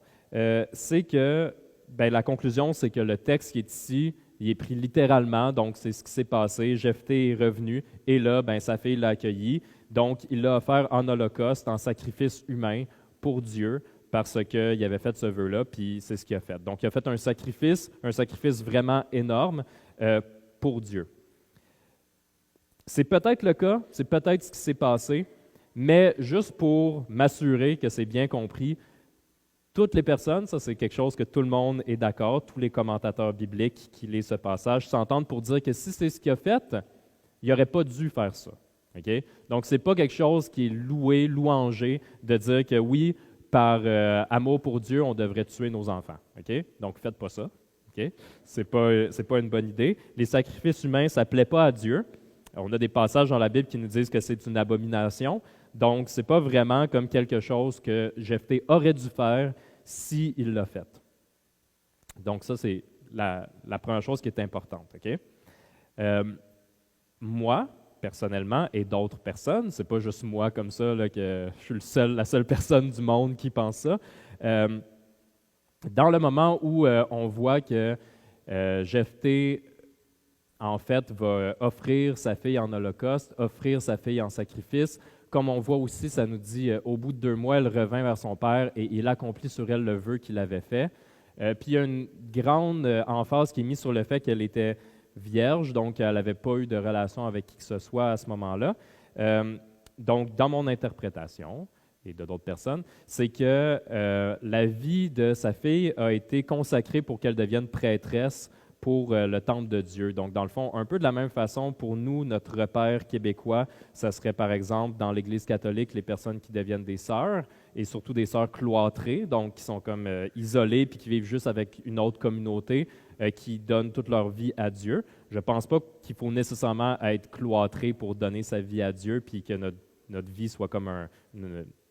c'est que la conclusion, c'est que le texte qui est ici, il est pris littéralement, donc c'est ce qui s'est passé. Jephthé est revenu et là, sa fille l'a accueilli. Donc, il l'a offert en holocauste, en sacrifice humain pour Dieu, parce qu'il avait fait ce vœu-là, puis c'est ce qu'il a fait. Donc, il a fait un sacrifice vraiment énorme pour Dieu. C'est peut-être le cas, c'est peut-être ce qui s'est passé, mais juste pour m'assurer que c'est bien compris, toutes les personnes, ça c'est quelque chose que tout le monde est d'accord, tous les commentateurs bibliques qui lisent ce passage s'entendent pour dire que si c'est ce qu'il a fait, il n'aurait pas dû faire ça. Okay? Donc, ce n'est pas quelque chose qui est louangé de dire que oui, par amour pour Dieu, on devrait tuer nos enfants. Okay? Donc, faites pas ça. Okay? Ce n'est pas une bonne idée. Les sacrifices humains, ça ne plaît pas à Dieu. On a des passages dans la Bible qui nous disent que c'est une abomination. Donc, ce n'est pas vraiment comme quelque chose que Jephthé aurait dû faire s'il l'a fait. Donc, ça, c'est la première chose qui est importante. Okay? Moi, personnellement, et d'autres personnes, c'est pas juste moi comme ça, là, que je suis la seule personne du monde qui pense ça. Dans le moment où on voit que Jephthé, en fait, va offrir sa fille en holocauste, offrir sa fille en sacrifice, comme on voit aussi, ça nous dit, au bout de 2 mois, elle revint vers son père et il accomplit sur elle le vœu qu'il avait fait. Puis il y a une grande emphase qui est mise sur le fait qu'elle était vierge, donc elle n'avait pas eu de relation avec qui que ce soit à ce moment-là. Donc, dans mon interprétation, et de d'autres personnes, c'est que la vie de sa fille a été consacrée pour qu'elle devienne prêtresse pour le temple de Dieu. Donc, dans le fond, un peu de la même façon, pour nous, notre repère québécois, ça serait par exemple dans l'Église catholique, les personnes qui deviennent des sœurs, et surtout des sœurs cloîtrées, donc qui sont comme isolées puis qui vivent juste avec une autre communauté, qui donnent toute leur vie à Dieu. Je ne pense pas qu'il faut nécessairement être cloîtré pour donner sa vie à Dieu puis que notre vie soit comme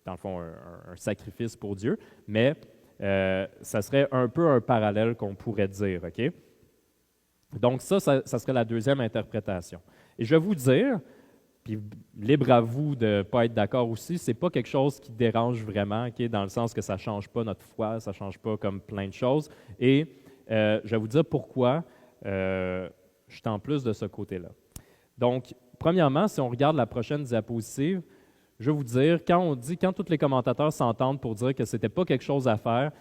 dans le fond, un sacrifice pour Dieu, mais ça serait un peu un parallèle qu'on pourrait dire, OK? Donc ça serait la deuxième interprétation. Et je vais vous dire, puis libre à vous de ne pas être d'accord aussi, ce n'est pas quelque chose qui dérange vraiment, okay, dans le sens que ça ne change pas notre foi, ça ne change pas comme plein de choses. Et je vais vous dire pourquoi je suis en plus de ce côté-là. Donc, premièrement, si on regarde la prochaine diapositive, je vais vous dire, quand tous les commentateurs s'entendent pour dire que ce n'était pas quelque chose à faire,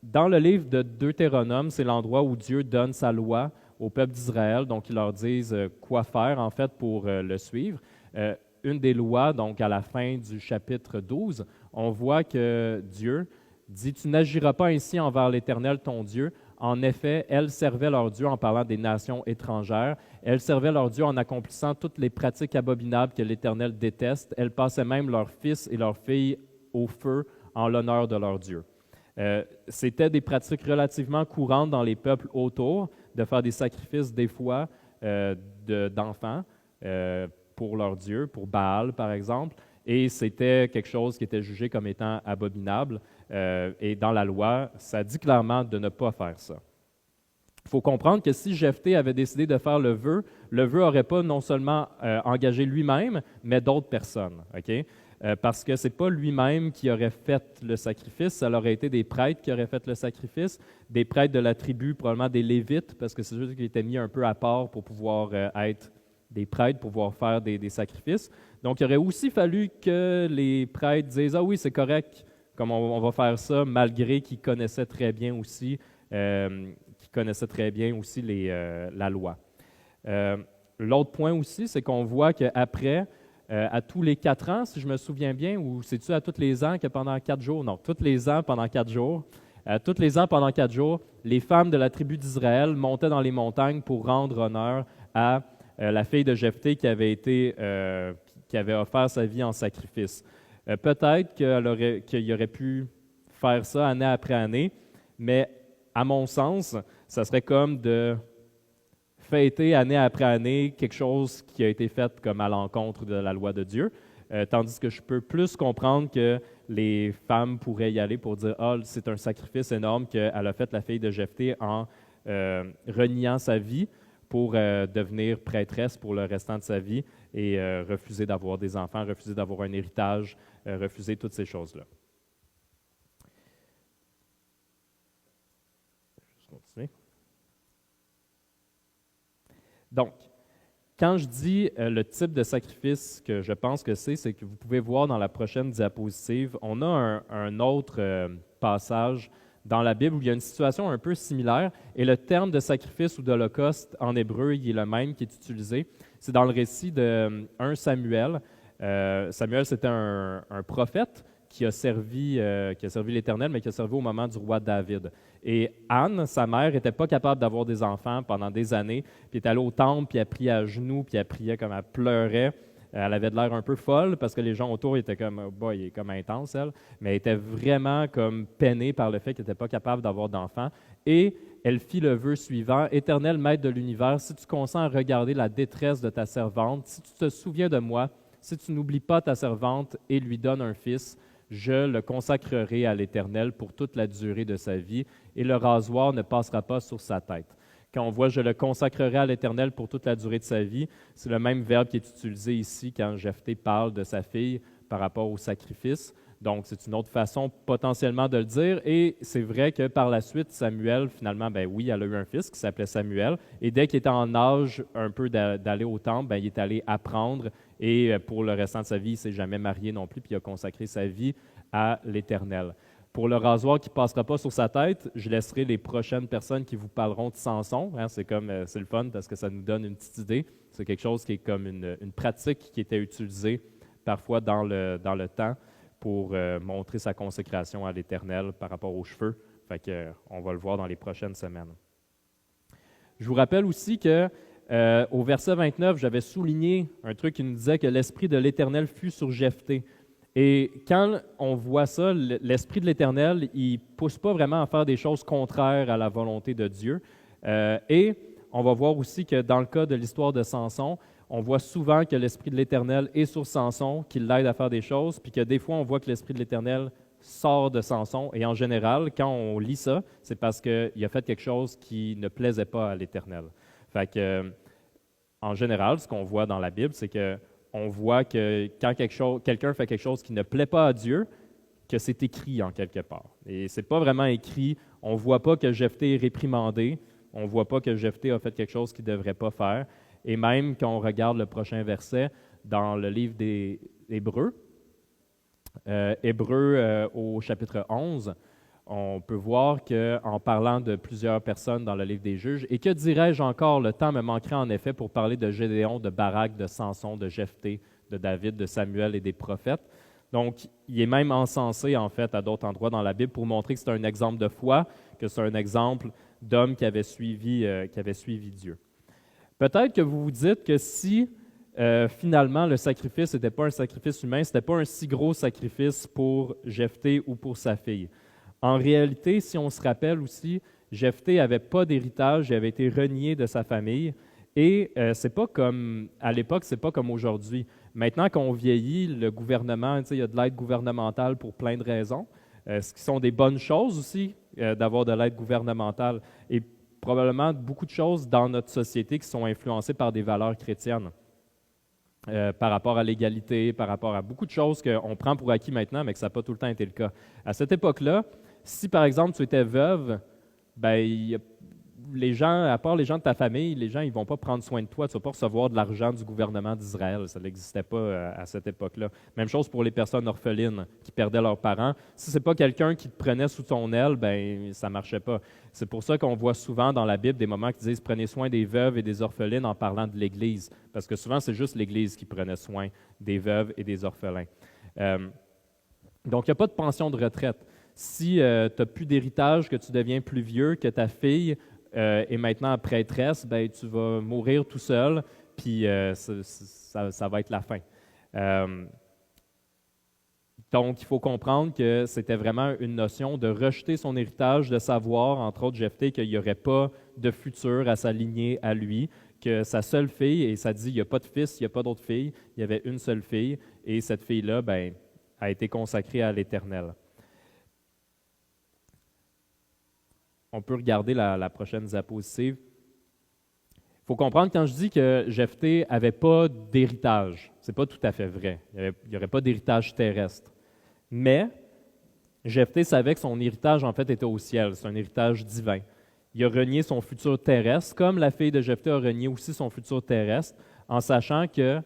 dans le livre de Deutéronome, c'est l'endroit où Dieu donne sa loi au peuple d'Israël, donc ils leur disent quoi faire en fait pour le suivre. Une des lois, donc à la fin du chapitre 12, on voit que Dieu dit « Tu n'agiras pas ainsi envers l'Éternel ton Dieu. En effet, elles servaient leur Dieu en parlant des nations étrangères. Elles servaient leur Dieu en accomplissant toutes les pratiques abominables que l'Éternel déteste. Elles passaient même leurs fils et leurs filles au feu en l'honneur de leur Dieu. » C'était des pratiques relativement courantes dans les peuples autour de faire des sacrifices des fois d'enfants pour leur Dieu, pour Baal par exemple, et c'était quelque chose qui était jugé comme étant abominable. Et dans la loi, ça dit clairement de ne pas faire ça. Il faut comprendre que si Jephthé avait décidé de faire le vœu n'aurait pas non seulement engagé lui-même, mais d'autres personnes. Okay? parce que ce n'est pas lui-même qui aurait fait le sacrifice, ça aurait été des prêtres qui auraient fait le sacrifice, des prêtres de la tribu, probablement des Lévites, parce que c'est juste qu'ils étaient mis un peu à part pour pouvoir être des prêtres, pour pouvoir faire des sacrifices. Donc, il aurait aussi fallu que les prêtres disent « Ah oui, c'est correct, comme on va faire ça », malgré qu'ils connaissaient très bien aussi, la loi. L'autre point aussi, c'est qu'on voit qu'après, à tous les 4 ans, si je me souviens bien, ou c'est-tu à tous les ans que pendant 4 jours? Non, tous les ans pendant 4 jours. Tous les ans pendant 4 jours, les femmes de la tribu d'Israël montaient dans les montagnes pour rendre honneur à la fille de Jephthé qui avait offert sa vie en sacrifice. Peut-être qu'il aurait pu faire ça année après année, mais à mon sens, ça serait comme de fêter année après année quelque chose qui a été fait comme à l'encontre de la loi de Dieu, tandis que je peux plus comprendre que les femmes pourraient y aller pour dire « Ah, c'est un sacrifice énorme qu'elle a fait la fille de Jephthé en reniant sa vie pour devenir prêtresse pour le restant de sa vie et refuser d'avoir des enfants, refuser d'avoir un héritage, refuser toutes ces choses-là. » Je vais continuer. Donc, quand je dis le type de sacrifice que je pense que c'est que vous pouvez voir dans la prochaine diapositive, on a un autre passage dans la Bible où il y a une situation un peu similaire et le terme de sacrifice ou d'holocauste en hébreu, il est le même qui est utilisé. C'est dans le récit de 1 Samuel. Samuel, c'était un prophète qui a servi l'Éternel, mais qui a servi au moment du roi David. Et Anne, sa mère, n'était pas capable d'avoir des enfants pendant des années, puis elle est allée au temple, puis elle priait à genoux, puis elle priait comme elle pleurait. Elle avait de l'air un peu folle parce que les gens autour étaient comme « bah, il est comme intense, elle », mais elle était vraiment comme peinée par le fait qu'elle n'était pas capable d'avoir d'enfants. Et elle fit le vœu suivant: « Éternel Maître de l'univers, si tu consens à regarder la détresse de ta servante, si tu te souviens de moi, si tu n'oublies pas ta servante et lui donnes un fils, je le consacrerai à l'Éternel pour toute la durée de sa vie, et le rasoir ne passera pas sur sa tête. » Quand on voit « je le consacrerai à l'Éternel pour toute la durée de sa vie », c'est le même verbe qui est utilisé ici quand Jephthé parle de sa fille par rapport au sacrifice. Donc, c'est une autre façon potentiellement de le dire. Et c'est vrai que par la suite, Samuel, finalement, ben oui, elle a eu un fils qui s'appelait Samuel. Et dès qu'il était en âge un peu d'aller au temple, ben, il est allé apprendre. Et pour le restant de sa vie, il ne s'est jamais marié non plus, puis il a consacré sa vie à l'Éternel. Pour le rasoir qui ne passera pas sur sa tête, je laisserai les prochaines personnes qui vous parleront de Samson. Hein, c'est le fun parce que ça nous donne une petite idée. C'est quelque chose qui est comme une pratique qui était utilisée parfois dans le temps pour montrer sa consécration à l'Éternel par rapport aux cheveux. Fait que, on va le voir dans les prochaines semaines. Je vous rappelle aussi que au verset 29, j'avais souligné un truc qui nous disait que l'Esprit de l'Éternel fut sur Jephthé. Et quand on voit ça, l'Esprit de l'Éternel, il ne pousse pas vraiment à faire des choses contraires à la volonté de Dieu. Et on va voir aussi que dans le cas de l'histoire de Samson, on voit souvent que l'Esprit de l'Éternel est sur Samson, qu'il l'aide à faire des choses, puis que des fois, on voit que l'Esprit de l'Éternel sort de Samson. Et en général, quand on lit ça, c'est parce qu'il a fait quelque chose qui ne plaisait pas à l'Éternel. Fait que, en général, ce qu'on voit dans la Bible, c'est que on voit que quand quelqu'un fait quelque chose qui ne plaît pas à Dieu, que c'est écrit en quelque part. Et ce n'est pas vraiment écrit. On ne voit pas que Jephthé est réprimandé. On ne voit pas que Jephthé a fait quelque chose qu'il ne devrait pas faire. Et même quand on regarde le prochain verset dans le livre des Hébreux, au chapitre 11, on peut voir qu'en parlant de plusieurs personnes dans le livre des Juges, « Et que dirais-je encore, le temps me manquerait en effet pour parler de Gédéon, de Barak, de Samson, de Jephthé, de David, de Samuel et des prophètes. » Donc, il est même encensé, en fait, à d'autres endroits dans la Bible pour montrer que c'est un exemple de foi, que c'est un exemple d'homme qui avait suivi Dieu. Peut-être que vous vous dites que si finalement le sacrifice n'était pas un sacrifice humain, ce n'était pas un si gros sacrifice pour Jephthé ou pour sa fille. En réalité, si on se rappelle aussi, Jephthé n'avait pas d'héritage, il avait été renié de sa famille. Et c'est pas comme à l'époque, c'est pas comme aujourd'hui. Maintenant qu'on vieillit, le gouvernement, il y a de l'aide gouvernementale pour plein de raisons, ce qui sont des bonnes choses aussi d'avoir de l'aide gouvernementale. Et probablement beaucoup de choses dans notre société qui sont influencées par des valeurs chrétiennes. par rapport à l'égalité, par rapport à beaucoup de choses qu'on prend pour acquis maintenant, mais que ça n'a pas tout le temps été le cas. À cette époque-là, si par exemple tu étais veuve, ben, les gens, à part les gens de ta famille, les gens ils ne vont pas prendre soin de toi. Tu ne vas pas recevoir de l'argent du gouvernement d'Israël. Ça n'existait pas à cette époque-là. Même chose pour les personnes orphelines qui perdaient leurs parents. Si ce n'est pas quelqu'un qui te prenait sous ton aile, ben, ça ne marchait pas. C'est pour ça qu'on voit souvent dans la Bible des moments qui disent « Prenez soin des veuves et des orphelines » en parlant de l'Église. Parce que souvent, c'est juste l'Église qui prenait soin des veuves et des orphelins. Donc, il n'y a pas de pension de retraite. Si tu n'as plus d'héritage, que tu deviens plus vieux, que ta fille est maintenant prêtresse, ben, tu vas mourir tout seul, puis ça va être la fin. Donc, il faut comprendre que c'était vraiment une notion de rejeter son héritage, de savoir, entre autres Jephthé, qu'il n'y aurait pas de futur à s'aligner à lui, que sa seule fille, et ça dit, il n'y a pas de fils, il n'y a pas d'autre fille, il y avait une seule fille, et cette fille-là ben, a été consacrée à l'Éternel. On peut regarder la prochaine diapositive. Il faut comprendre quand je dis que Jephthé n'avait pas d'héritage, ce n'est pas tout à fait vrai. Il n'y aurait pas d'héritage terrestre. Mais Jephthé savait que son héritage, en fait, était au ciel. C'est un héritage divin. Il a renié son futur terrestre, comme la fille de Jephthé a renié aussi son futur terrestre, en sachant que,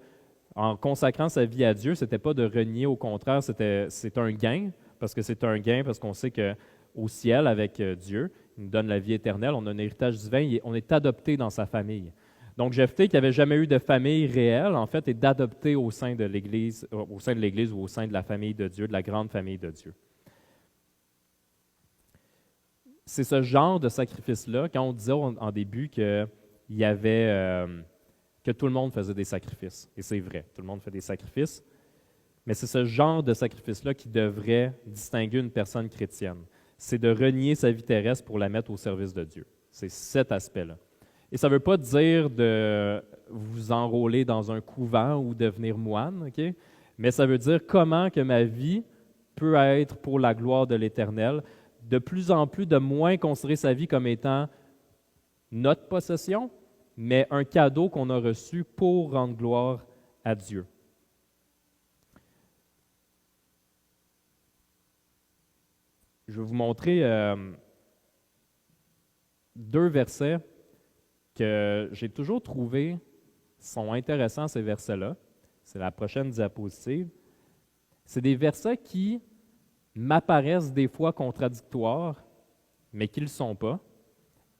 en consacrant sa vie à Dieu, ce n'était pas de renier, au contraire, c'est un gain, parce qu'on sait qu'au ciel, avec Dieu, il nous donne la vie éternelle, on a un héritage divin, et on est adopté dans sa famille. Donc, Jephthé, qui n'avait jamais eu de famille réelle, en fait, est adopté au sein de l'Église ou au sein de la famille de Dieu, de la grande famille de Dieu. C'est ce genre de sacrifice-là, quand on disait en début qu'il y avait, que tout le monde faisait des sacrifices, et c'est vrai, tout le monde fait des sacrifices, mais c'est ce genre de sacrifice-là qui devrait distinguer une personne chrétienne. C'est de renier sa vie terrestre pour la mettre au service de Dieu. C'est cet aspect-là. Et ça ne veut pas dire de vous enrôler dans un couvent ou devenir moine, okay? Mais ça veut dire comment que ma vie peut être pour la gloire de l'Éternel, de plus en plus de moins considérer sa vie comme étant notre possession, mais un cadeau qu'on a reçu pour rendre gloire à Dieu. Je vais vous montrer deux versets que j'ai toujours trouvé sont intéressants, ces versets-là. C'est la prochaine diapositive. C'est des versets qui m'apparaissent des fois contradictoires, mais qui ne le sont pas.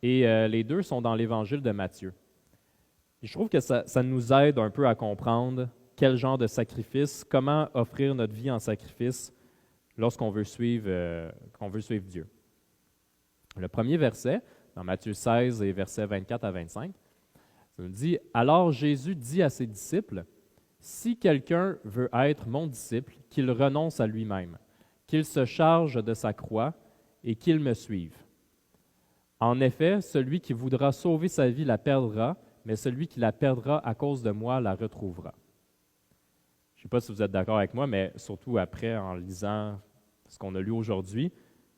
Et les deux sont dans l'Évangile de Matthieu. Et je trouve que ça nous aide un peu à comprendre quel genre de sacrifice, comment offrir notre vie en sacrifice lorsqu'on veut suivre Dieu. Le premier verset, dans Matthieu 16 et versets 24 à 25, ça nous dit « Alors Jésus dit à ses disciples, « Si quelqu'un veut être mon disciple, qu'il renonce à lui-même, qu'il se charge de sa croix et qu'il me suive. En effet, celui qui voudra sauver sa vie la perdra, mais celui qui la perdra à cause de moi la retrouvera. » Je ne sais pas si vous êtes d'accord avec moi, mais surtout après, en lisant ce qu'on a lu aujourd'hui,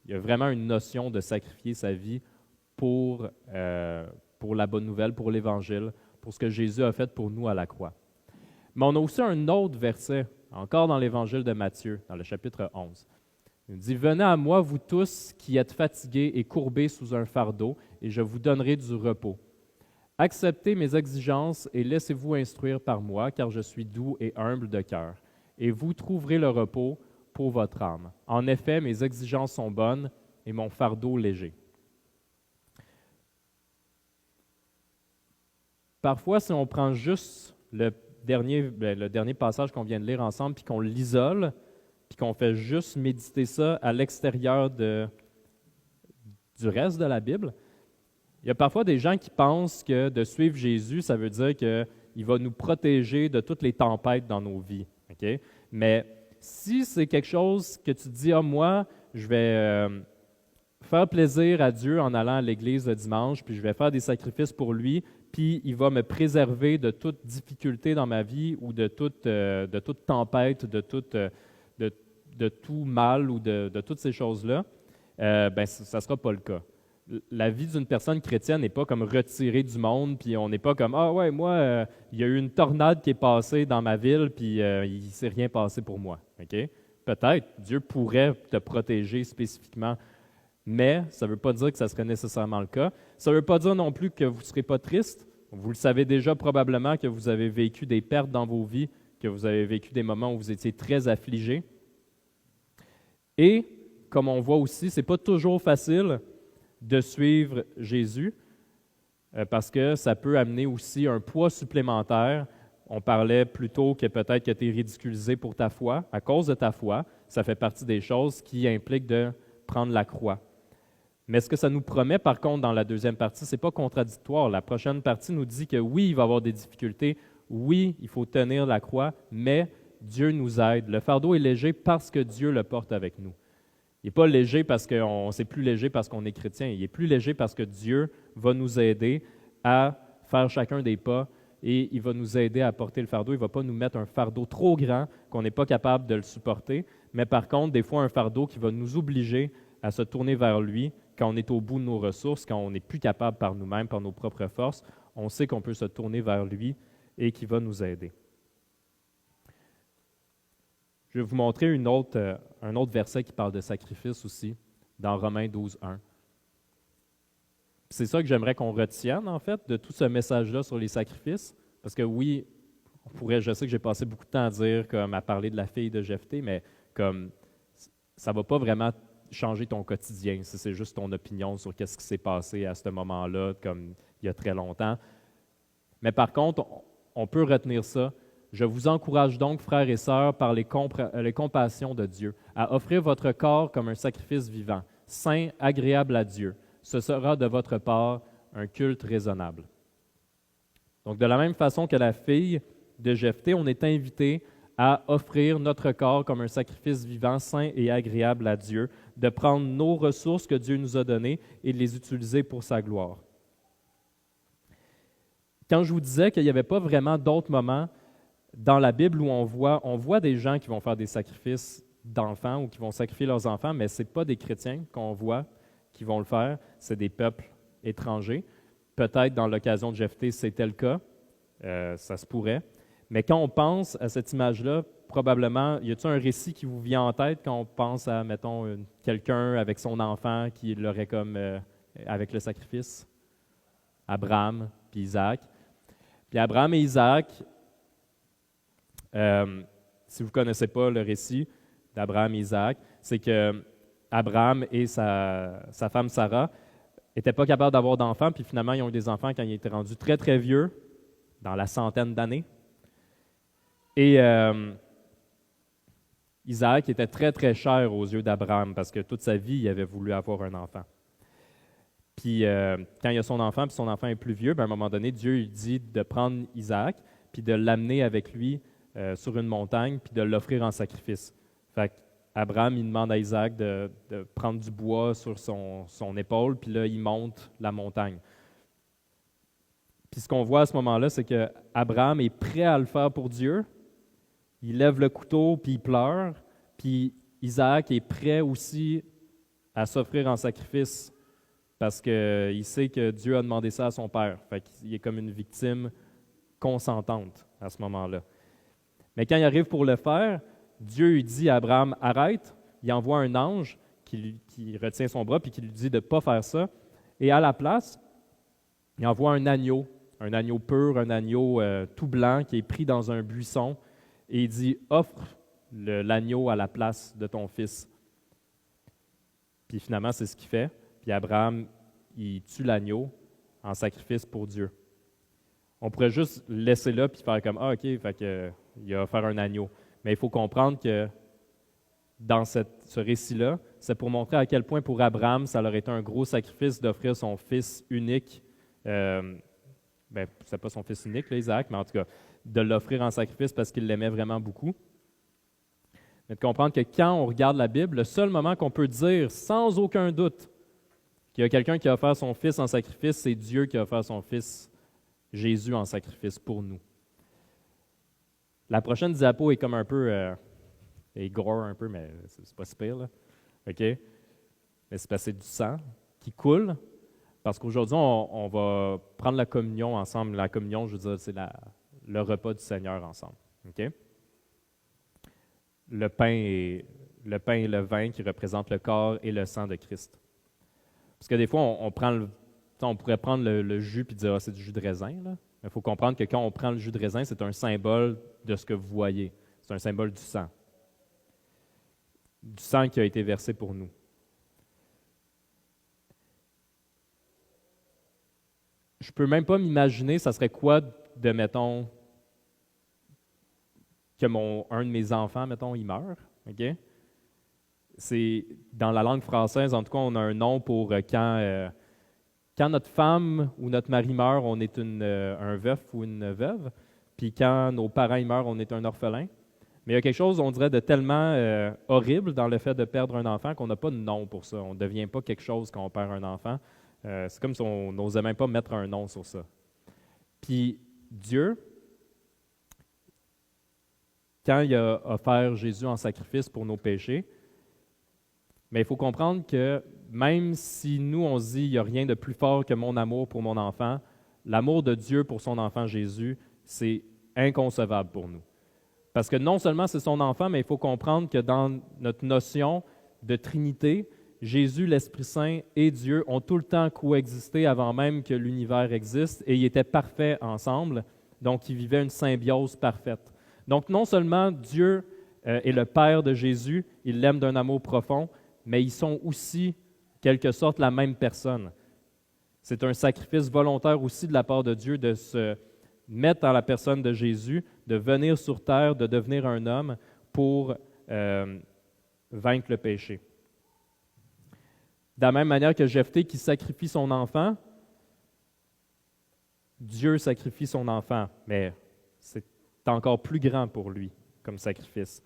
il y a vraiment une notion de sacrifier sa vie pour la bonne nouvelle, pour l'Évangile, pour ce que Jésus a fait pour nous à la croix. Mais on a aussi un autre verset, encore dans l'Évangile de Matthieu, dans le chapitre 11. Il dit « Venez à moi, vous tous qui êtes fatigués et courbés sous un fardeau, et je vous donnerai du repos. Acceptez mes exigences et laissez-vous instruire par moi, car je suis doux et humble de cœur, et vous trouverez le repos pour votre âme. En effet, mes exigences sont bonnes et mon fardeau léger. » Parfois, si on prend juste le dernier passage qu'on vient de lire ensemble, puis qu'on l'isole, puis qu'on fait juste méditer ça à l'extérieur du reste de la Bible, il y a parfois des gens qui pensent que de suivre Jésus, ça veut dire qu'il va nous protéger de toutes les tempêtes dans nos vies. Okay? Mais si c'est quelque chose que tu dis, moi, je vais faire plaisir à Dieu en allant à l'église le dimanche, puis je vais faire des sacrifices pour lui, puis il va me préserver de toute difficulté dans ma vie ou de toute tempête, de tout mal ou de toutes ces choses-là, ça ne sera pas le cas. la vie d'une personne chrétienne n'est pas comme retirée du monde, puis on n'est pas comme ah ouais, moi, il y a eu une tornade qui est passée dans ma ville, puis il ne s'est rien passé pour moi. OK? Peut-être, Dieu pourrait te protéger spécifiquement, mais ça ne veut pas dire que ça serait nécessairement le cas. Ça ne veut pas dire non plus que vous ne serez pas triste. Vous le savez déjà probablement que vous avez vécu des pertes dans vos vies, que vous avez vécu des moments où vous étiez très affligés. Et, comme on voit aussi, ce n'est pas toujours facile de suivre Jésus parce que ça peut amener aussi un poids supplémentaire. On parlait plus tôt que peut-être que tu es ridiculisé pour ta foi. À cause de ta foi, ça fait partie des choses qui impliquent de prendre la croix. Mais ce que ça nous promet, par contre, dans la deuxième partie, ce n'est pas contradictoire. La prochaine partie nous dit que oui, il va y avoir des difficultés, oui, il faut tenir la croix, mais Dieu nous aide. Le fardeau est léger parce que Dieu le porte avec nous. Il n'est pas léger parce qu'on c'est plus léger parce qu'on est chrétien. Il est plus léger parce que Dieu va nous aider à faire chacun des pas et il va nous aider à porter le fardeau. Il ne va pas nous mettre un fardeau trop grand qu'on n'est pas capable de le supporter, mais par contre, des fois, un fardeau qui va nous obliger à se tourner vers lui quand on est au bout de nos ressources, quand on n'est plus capable par nous-mêmes, par nos propres forces. On sait qu'on peut se tourner vers lui et qu'il va nous aider. Je vais vous montrer un autre verset qui parle de sacrifice aussi, dans Romains 12, 1. C'est ça que j'aimerais qu'on retienne, en fait, de tout ce message-là sur les sacrifices. Parce que oui, je sais que j'ai passé beaucoup de temps à parler de la fille de Jephthé, mais comme ça ne va pas vraiment changer ton quotidien, si c'est juste ton opinion sur qu'est-ce qui s'est passé à ce moment-là, comme il y a très longtemps. Mais par contre, on peut retenir ça. Je vous encourage donc, frères et sœurs, par les compassions de Dieu, à offrir votre corps comme un sacrifice vivant, saint, agréable à Dieu. Ce sera de votre part un culte raisonnable. Donc, de la même façon que la fille de Jephthé, on est invité à offrir notre corps comme un sacrifice vivant, saint et agréable à Dieu, de prendre nos ressources que Dieu nous a données et de les utiliser pour sa gloire. Quand je vous disais qu'il n'y avait pas vraiment d'autres moments dans la Bible où on voit des gens qui vont faire des sacrifices d'enfants ou qui vont sacrifier leurs enfants, mais ce n'est pas des chrétiens qu'on voit qui vont le faire, c'est des peuples étrangers. Peut-être dans l'occasion de Jephthé, c'était le cas, ça se pourrait. Mais quand on pense à cette image-là, probablement, y a-t-il un récit qui vous vient en tête quand on pense à, mettons, quelqu'un avec son enfant qui l'aurait comme avec le sacrifice? Abraham puis Isaac. Puis Abraham et Isaac, si vous ne connaissez pas le récit d'Abraham et Isaac, c'est que Abraham et sa femme Sarah n'étaient pas capables d'avoir d'enfants, puis finalement, ils ont eu des enfants quand ils étaient rendus très, très vieux, dans la centaine d'années. Et Isaac était très, très cher aux yeux d'Abraham parce que toute sa vie, il avait voulu avoir un enfant. Puis quand il a son enfant, puis son enfant est plus vieux, à un moment donné, Dieu lui dit de prendre Isaac, puis de l'amener avec lui sur une montagne, puis de l'offrir en sacrifice. Fait qu'Abraham, il demande à Isaac de prendre du bois sur son épaule, puis là, il monte la montagne. Puis ce qu'on voit à ce moment-là, c'est qu'Abraham est prêt à le faire pour Dieu. Il lève le couteau, puis il pleure. Puis Isaac est prêt aussi à s'offrir en sacrifice parce qu'il sait que Dieu a demandé ça à son père. Fait qu'il est comme une victime consentante à ce moment-là. Mais quand il arrive pour le faire, Dieu lui dit à Abraham, « Arrête ». Il envoie un ange qui retient son bras puis qui lui dit de ne pas faire ça. Et à la place, il envoie un agneau pur, un agneau tout blanc qui est pris dans un buisson. Et il dit, offre l'agneau à la place de ton fils. Puis finalement, c'est ce qu'il fait. Puis Abraham, il tue l'agneau en sacrifice pour Dieu. On pourrait juste le laisser là puis faire comme, ah ok, fait que, il a offert un agneau. Mais il faut comprendre que dans ce récit-là, c'est pour montrer à quel point pour Abraham, ça leur été un gros sacrifice d'offrir son fils unique. C'est pas son fils unique, là, Isaac, mais en tout cas, de l'offrir en sacrifice parce qu'il l'aimait vraiment beaucoup. Mais de comprendre que quand on regarde la Bible, le seul moment qu'on peut dire sans aucun doute qu'il y a quelqu'un qui a offert son fils en sacrifice, c'est Dieu qui a offert son fils Jésus en sacrifice pour nous. La prochaine diapo est comme un peu, est gore un peu, mais c'est pas si pire, là. OK? Mais c'est parce que c'est du sang qui coule. Parce qu'aujourd'hui, on va prendre la communion ensemble. La communion, je veux dire, c'est le repas du Seigneur ensemble. OK? Le pain et le vin qui représentent le corps et le sang de Christ. Parce que des fois, on pourrait prendre le jus et dire c'est du jus de raisin. Là. Mais il faut comprendre que quand on prend le jus de raisin, c'est un symbole de ce que vous voyez. C'est un symbole du sang. Du sang qui a été versé pour nous. Je ne peux même pas m'imaginer, ça serait quoi de, mettons, que un de mes enfants, mettons, il meurt. OK? C'est, dans la langue française, en tout cas, on a un nom pour quand notre femme ou notre mari meurt, on est un veuf ou une veuve. Puis quand nos parents ils meurent, on est un orphelin. Mais il y a quelque chose, on dirait, de tellement horrible dans le fait de perdre un enfant qu'on n'a pas de nom pour ça. On ne devient pas quelque chose quand on perd un enfant. C'est comme si on n'osait même pas mettre un nom sur ça. Puis Dieu, quand il a offert Jésus en sacrifice pour nos péchés, mais il faut comprendre que même si nous, on se dit il n'y a rien de plus fort que mon amour pour mon enfant, l'amour de Dieu pour son enfant Jésus, c'est inconcevable pour nous. Parce que non seulement c'est son enfant, mais il faut comprendre que dans notre notion de Trinité, Jésus, l'Esprit Saint et Dieu ont tout le temps coexisté avant même que l'univers existe et ils étaient parfaits ensemble, donc ils vivaient une symbiose parfaite. Donc non seulement Dieu est le Père de Jésus, il l'aime d'un amour profond, mais ils sont aussi, quelque sorte, la même personne. C'est un sacrifice volontaire aussi de la part de Dieu de se mettre dans la personne de Jésus, de venir sur terre, de devenir un homme pour vaincre le péché. De la même manière que Jephthé qui sacrifie son enfant, Dieu sacrifie son enfant, mais c'est encore plus grand pour lui comme sacrifice.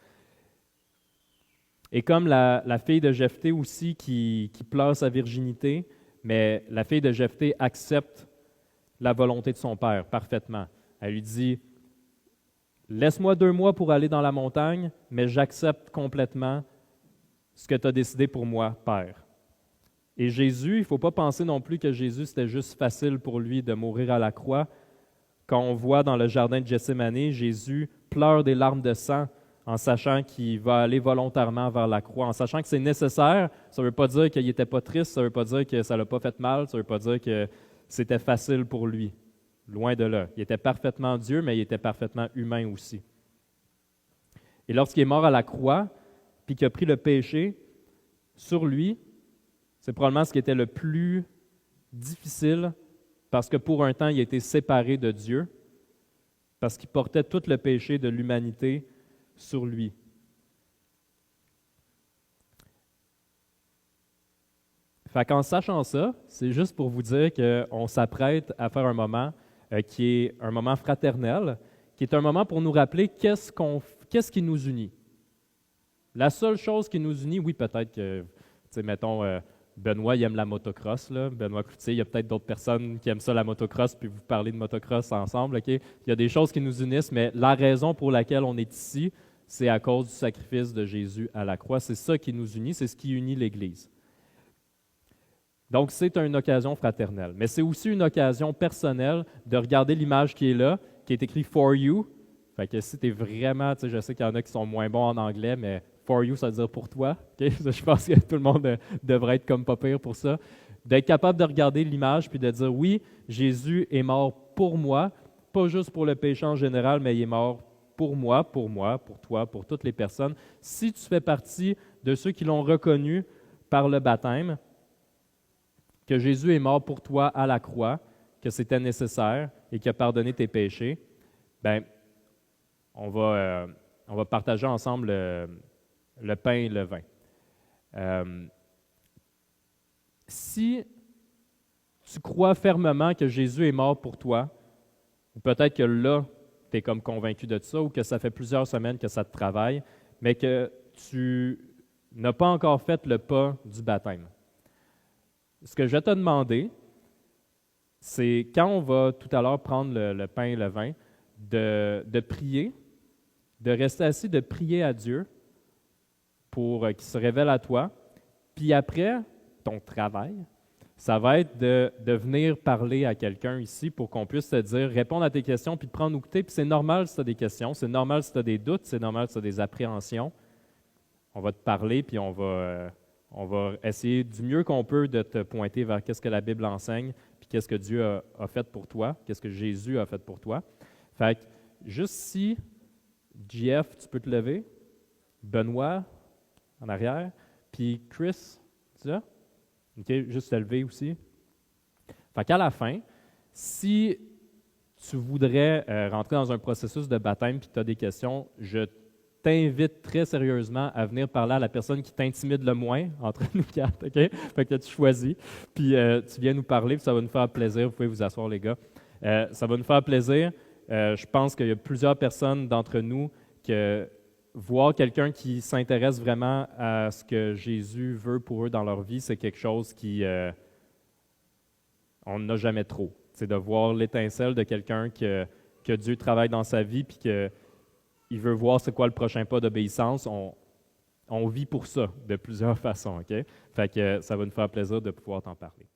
Et comme la fille de Jephthé aussi qui pleure sa virginité, mais la fille de Jephthé accepte la volonté de son père parfaitement. Elle lui dit « Laisse-moi 2 mois pour aller dans la montagne, mais j'accepte complètement ce que tu as décidé pour moi, Père. » Et Jésus, il ne faut pas penser non plus que Jésus, c'était juste facile pour lui de mourir à la croix. Quand on voit dans le jardin de Gethsémani, Jésus pleure des larmes de sang en sachant qu'il va aller volontairement vers la croix, en sachant que c'est nécessaire. Ça ne veut pas dire qu'il n'était pas triste, ça ne veut pas dire que ça ne l'a pas fait mal, ça ne veut pas dire que c'était facile pour lui. Loin de là. Il était parfaitement Dieu, mais il était parfaitement humain aussi. Et lorsqu'il est mort à la croix, puis qu'il a pris le péché sur lui, c'est probablement ce qui était le plus difficile, parce que pour un temps, il a été séparé de Dieu, parce qu'il portait tout le péché de l'humanité sur lui. Fait qu'en sachant ça, c'est juste pour vous dire qu'on s'apprête à faire un moment qui est un moment fraternel, qui est un moment pour nous rappeler qu'est-ce qui nous unit. La seule chose qui nous unit, oui, peut-être que, tu sais, mettons, Benoît, il aime la motocross, là. Benoît Cloutier, il y a peut-être d'autres personnes qui aiment ça, la motocross, puis vous parlez de motocross ensemble, OK? Il y a des choses qui nous unissent, mais la raison pour laquelle on est ici, c'est à cause du sacrifice de Jésus à la croix. C'est ça qui nous unit, c'est ce qui unit l'Église. Donc, c'est une occasion fraternelle. Mais c'est aussi une occasion personnelle de regarder l'image qui est là, qui est écrit « For you ». Fait que si tu es vraiment, tu sais, je sais qu'il y en a qui sont moins bons en anglais, mais « For you », ça veut dire « pour toi ». Okay? Je pense que tout le monde devrait être comme pas pire pour ça. D'être capable de regarder l'image puis de dire « Oui, Jésus est mort pour moi, pas juste pour le péché en général, mais il est mort pour moi, pour toi, pour toutes les personnes. » Si tu fais partie de ceux qui l'ont reconnu par le baptême, que Jésus est mort pour toi à la croix, que c'était nécessaire et qu'il a pardonné tes péchés, bien, on va partager ensemble le pain et le vin. Si tu crois fermement que Jésus est mort pour toi, ou peut-être que là, tu es comme convaincu de ça, ou que ça fait plusieurs semaines que ça te travaille, mais que tu n'as pas encore fait le pas du baptême. Ce que je vais te demander, c'est quand on va tout à l'heure prendre le pain et le vin, de prier, de rester assis, de prier à Dieu pour qu'il se révèle à toi. Puis après ton travail, ça va être de venir parler à quelqu'un ici pour qu'on puisse te dire, répondre à tes questions, puis de prendre goûter. Puis c'est normal si tu as des questions, c'est normal si tu as des doutes, c'est normal si tu as des appréhensions. On va te parler, puis on va essayer du mieux qu'on peut de te pointer vers qu'est-ce que la Bible enseigne, puis qu'est-ce que Dieu a fait pour toi, qu'est-ce que Jésus a fait pour toi. Fait que, juste si, JF, tu peux te lever, Benoît, en arrière, puis Chris, tu là? OK, juste te lever aussi. Fait qu'à la fin, si tu voudrais rentrer dans un processus de baptême puis que tu as des questions, je t'invite très sérieusement à venir parler à la personne qui t'intimide le moins entre nous quatre, OK? Fait que tu choisis, puis tu viens nous parler, puis ça va nous faire plaisir. Vous pouvez vous asseoir, les gars. Ça va nous faire plaisir. Je pense qu'il y a plusieurs personnes d'entre nous que voir quelqu'un qui s'intéresse vraiment à ce que Jésus veut pour eux dans leur vie, c'est quelque chose qui on n'a jamais trop. C'est de voir l'étincelle de quelqu'un que Dieu travaille dans sa vie puis qu'il veut voir c'est quoi le prochain pas d'obéissance. On vit pour ça de plusieurs façons. OK? Fait que ça va nous faire plaisir de pouvoir t'en parler.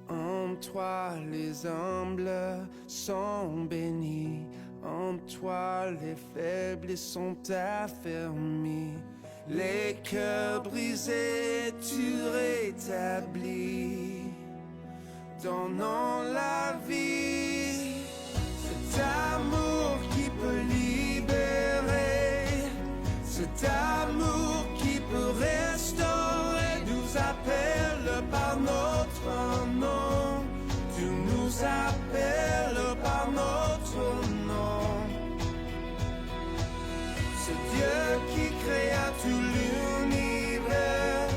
En toi les humbles sont bénis, en toi les faibles sont affermis, les cœurs brisés tu rétablis, donnant la vie, cet amour qui peut libérer, cet amour qui peut restaurer, nous appelle par notre nom, tu nous appelles par notre nom. Ce Dieu qui créa tout l'univers,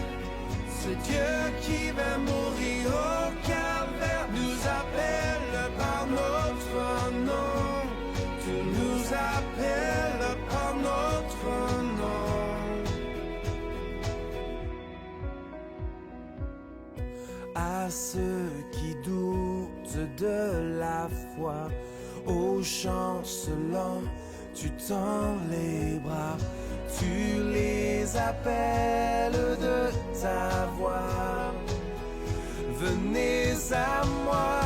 ce Dieu qui va mourir au calvaire, nous appelle par notre nom, tu nous appelles par notre nom. À ceux qui doutent de la foi, aux chancelants, tu tends les bras, tu les appelles de ta voix. Venez à moi.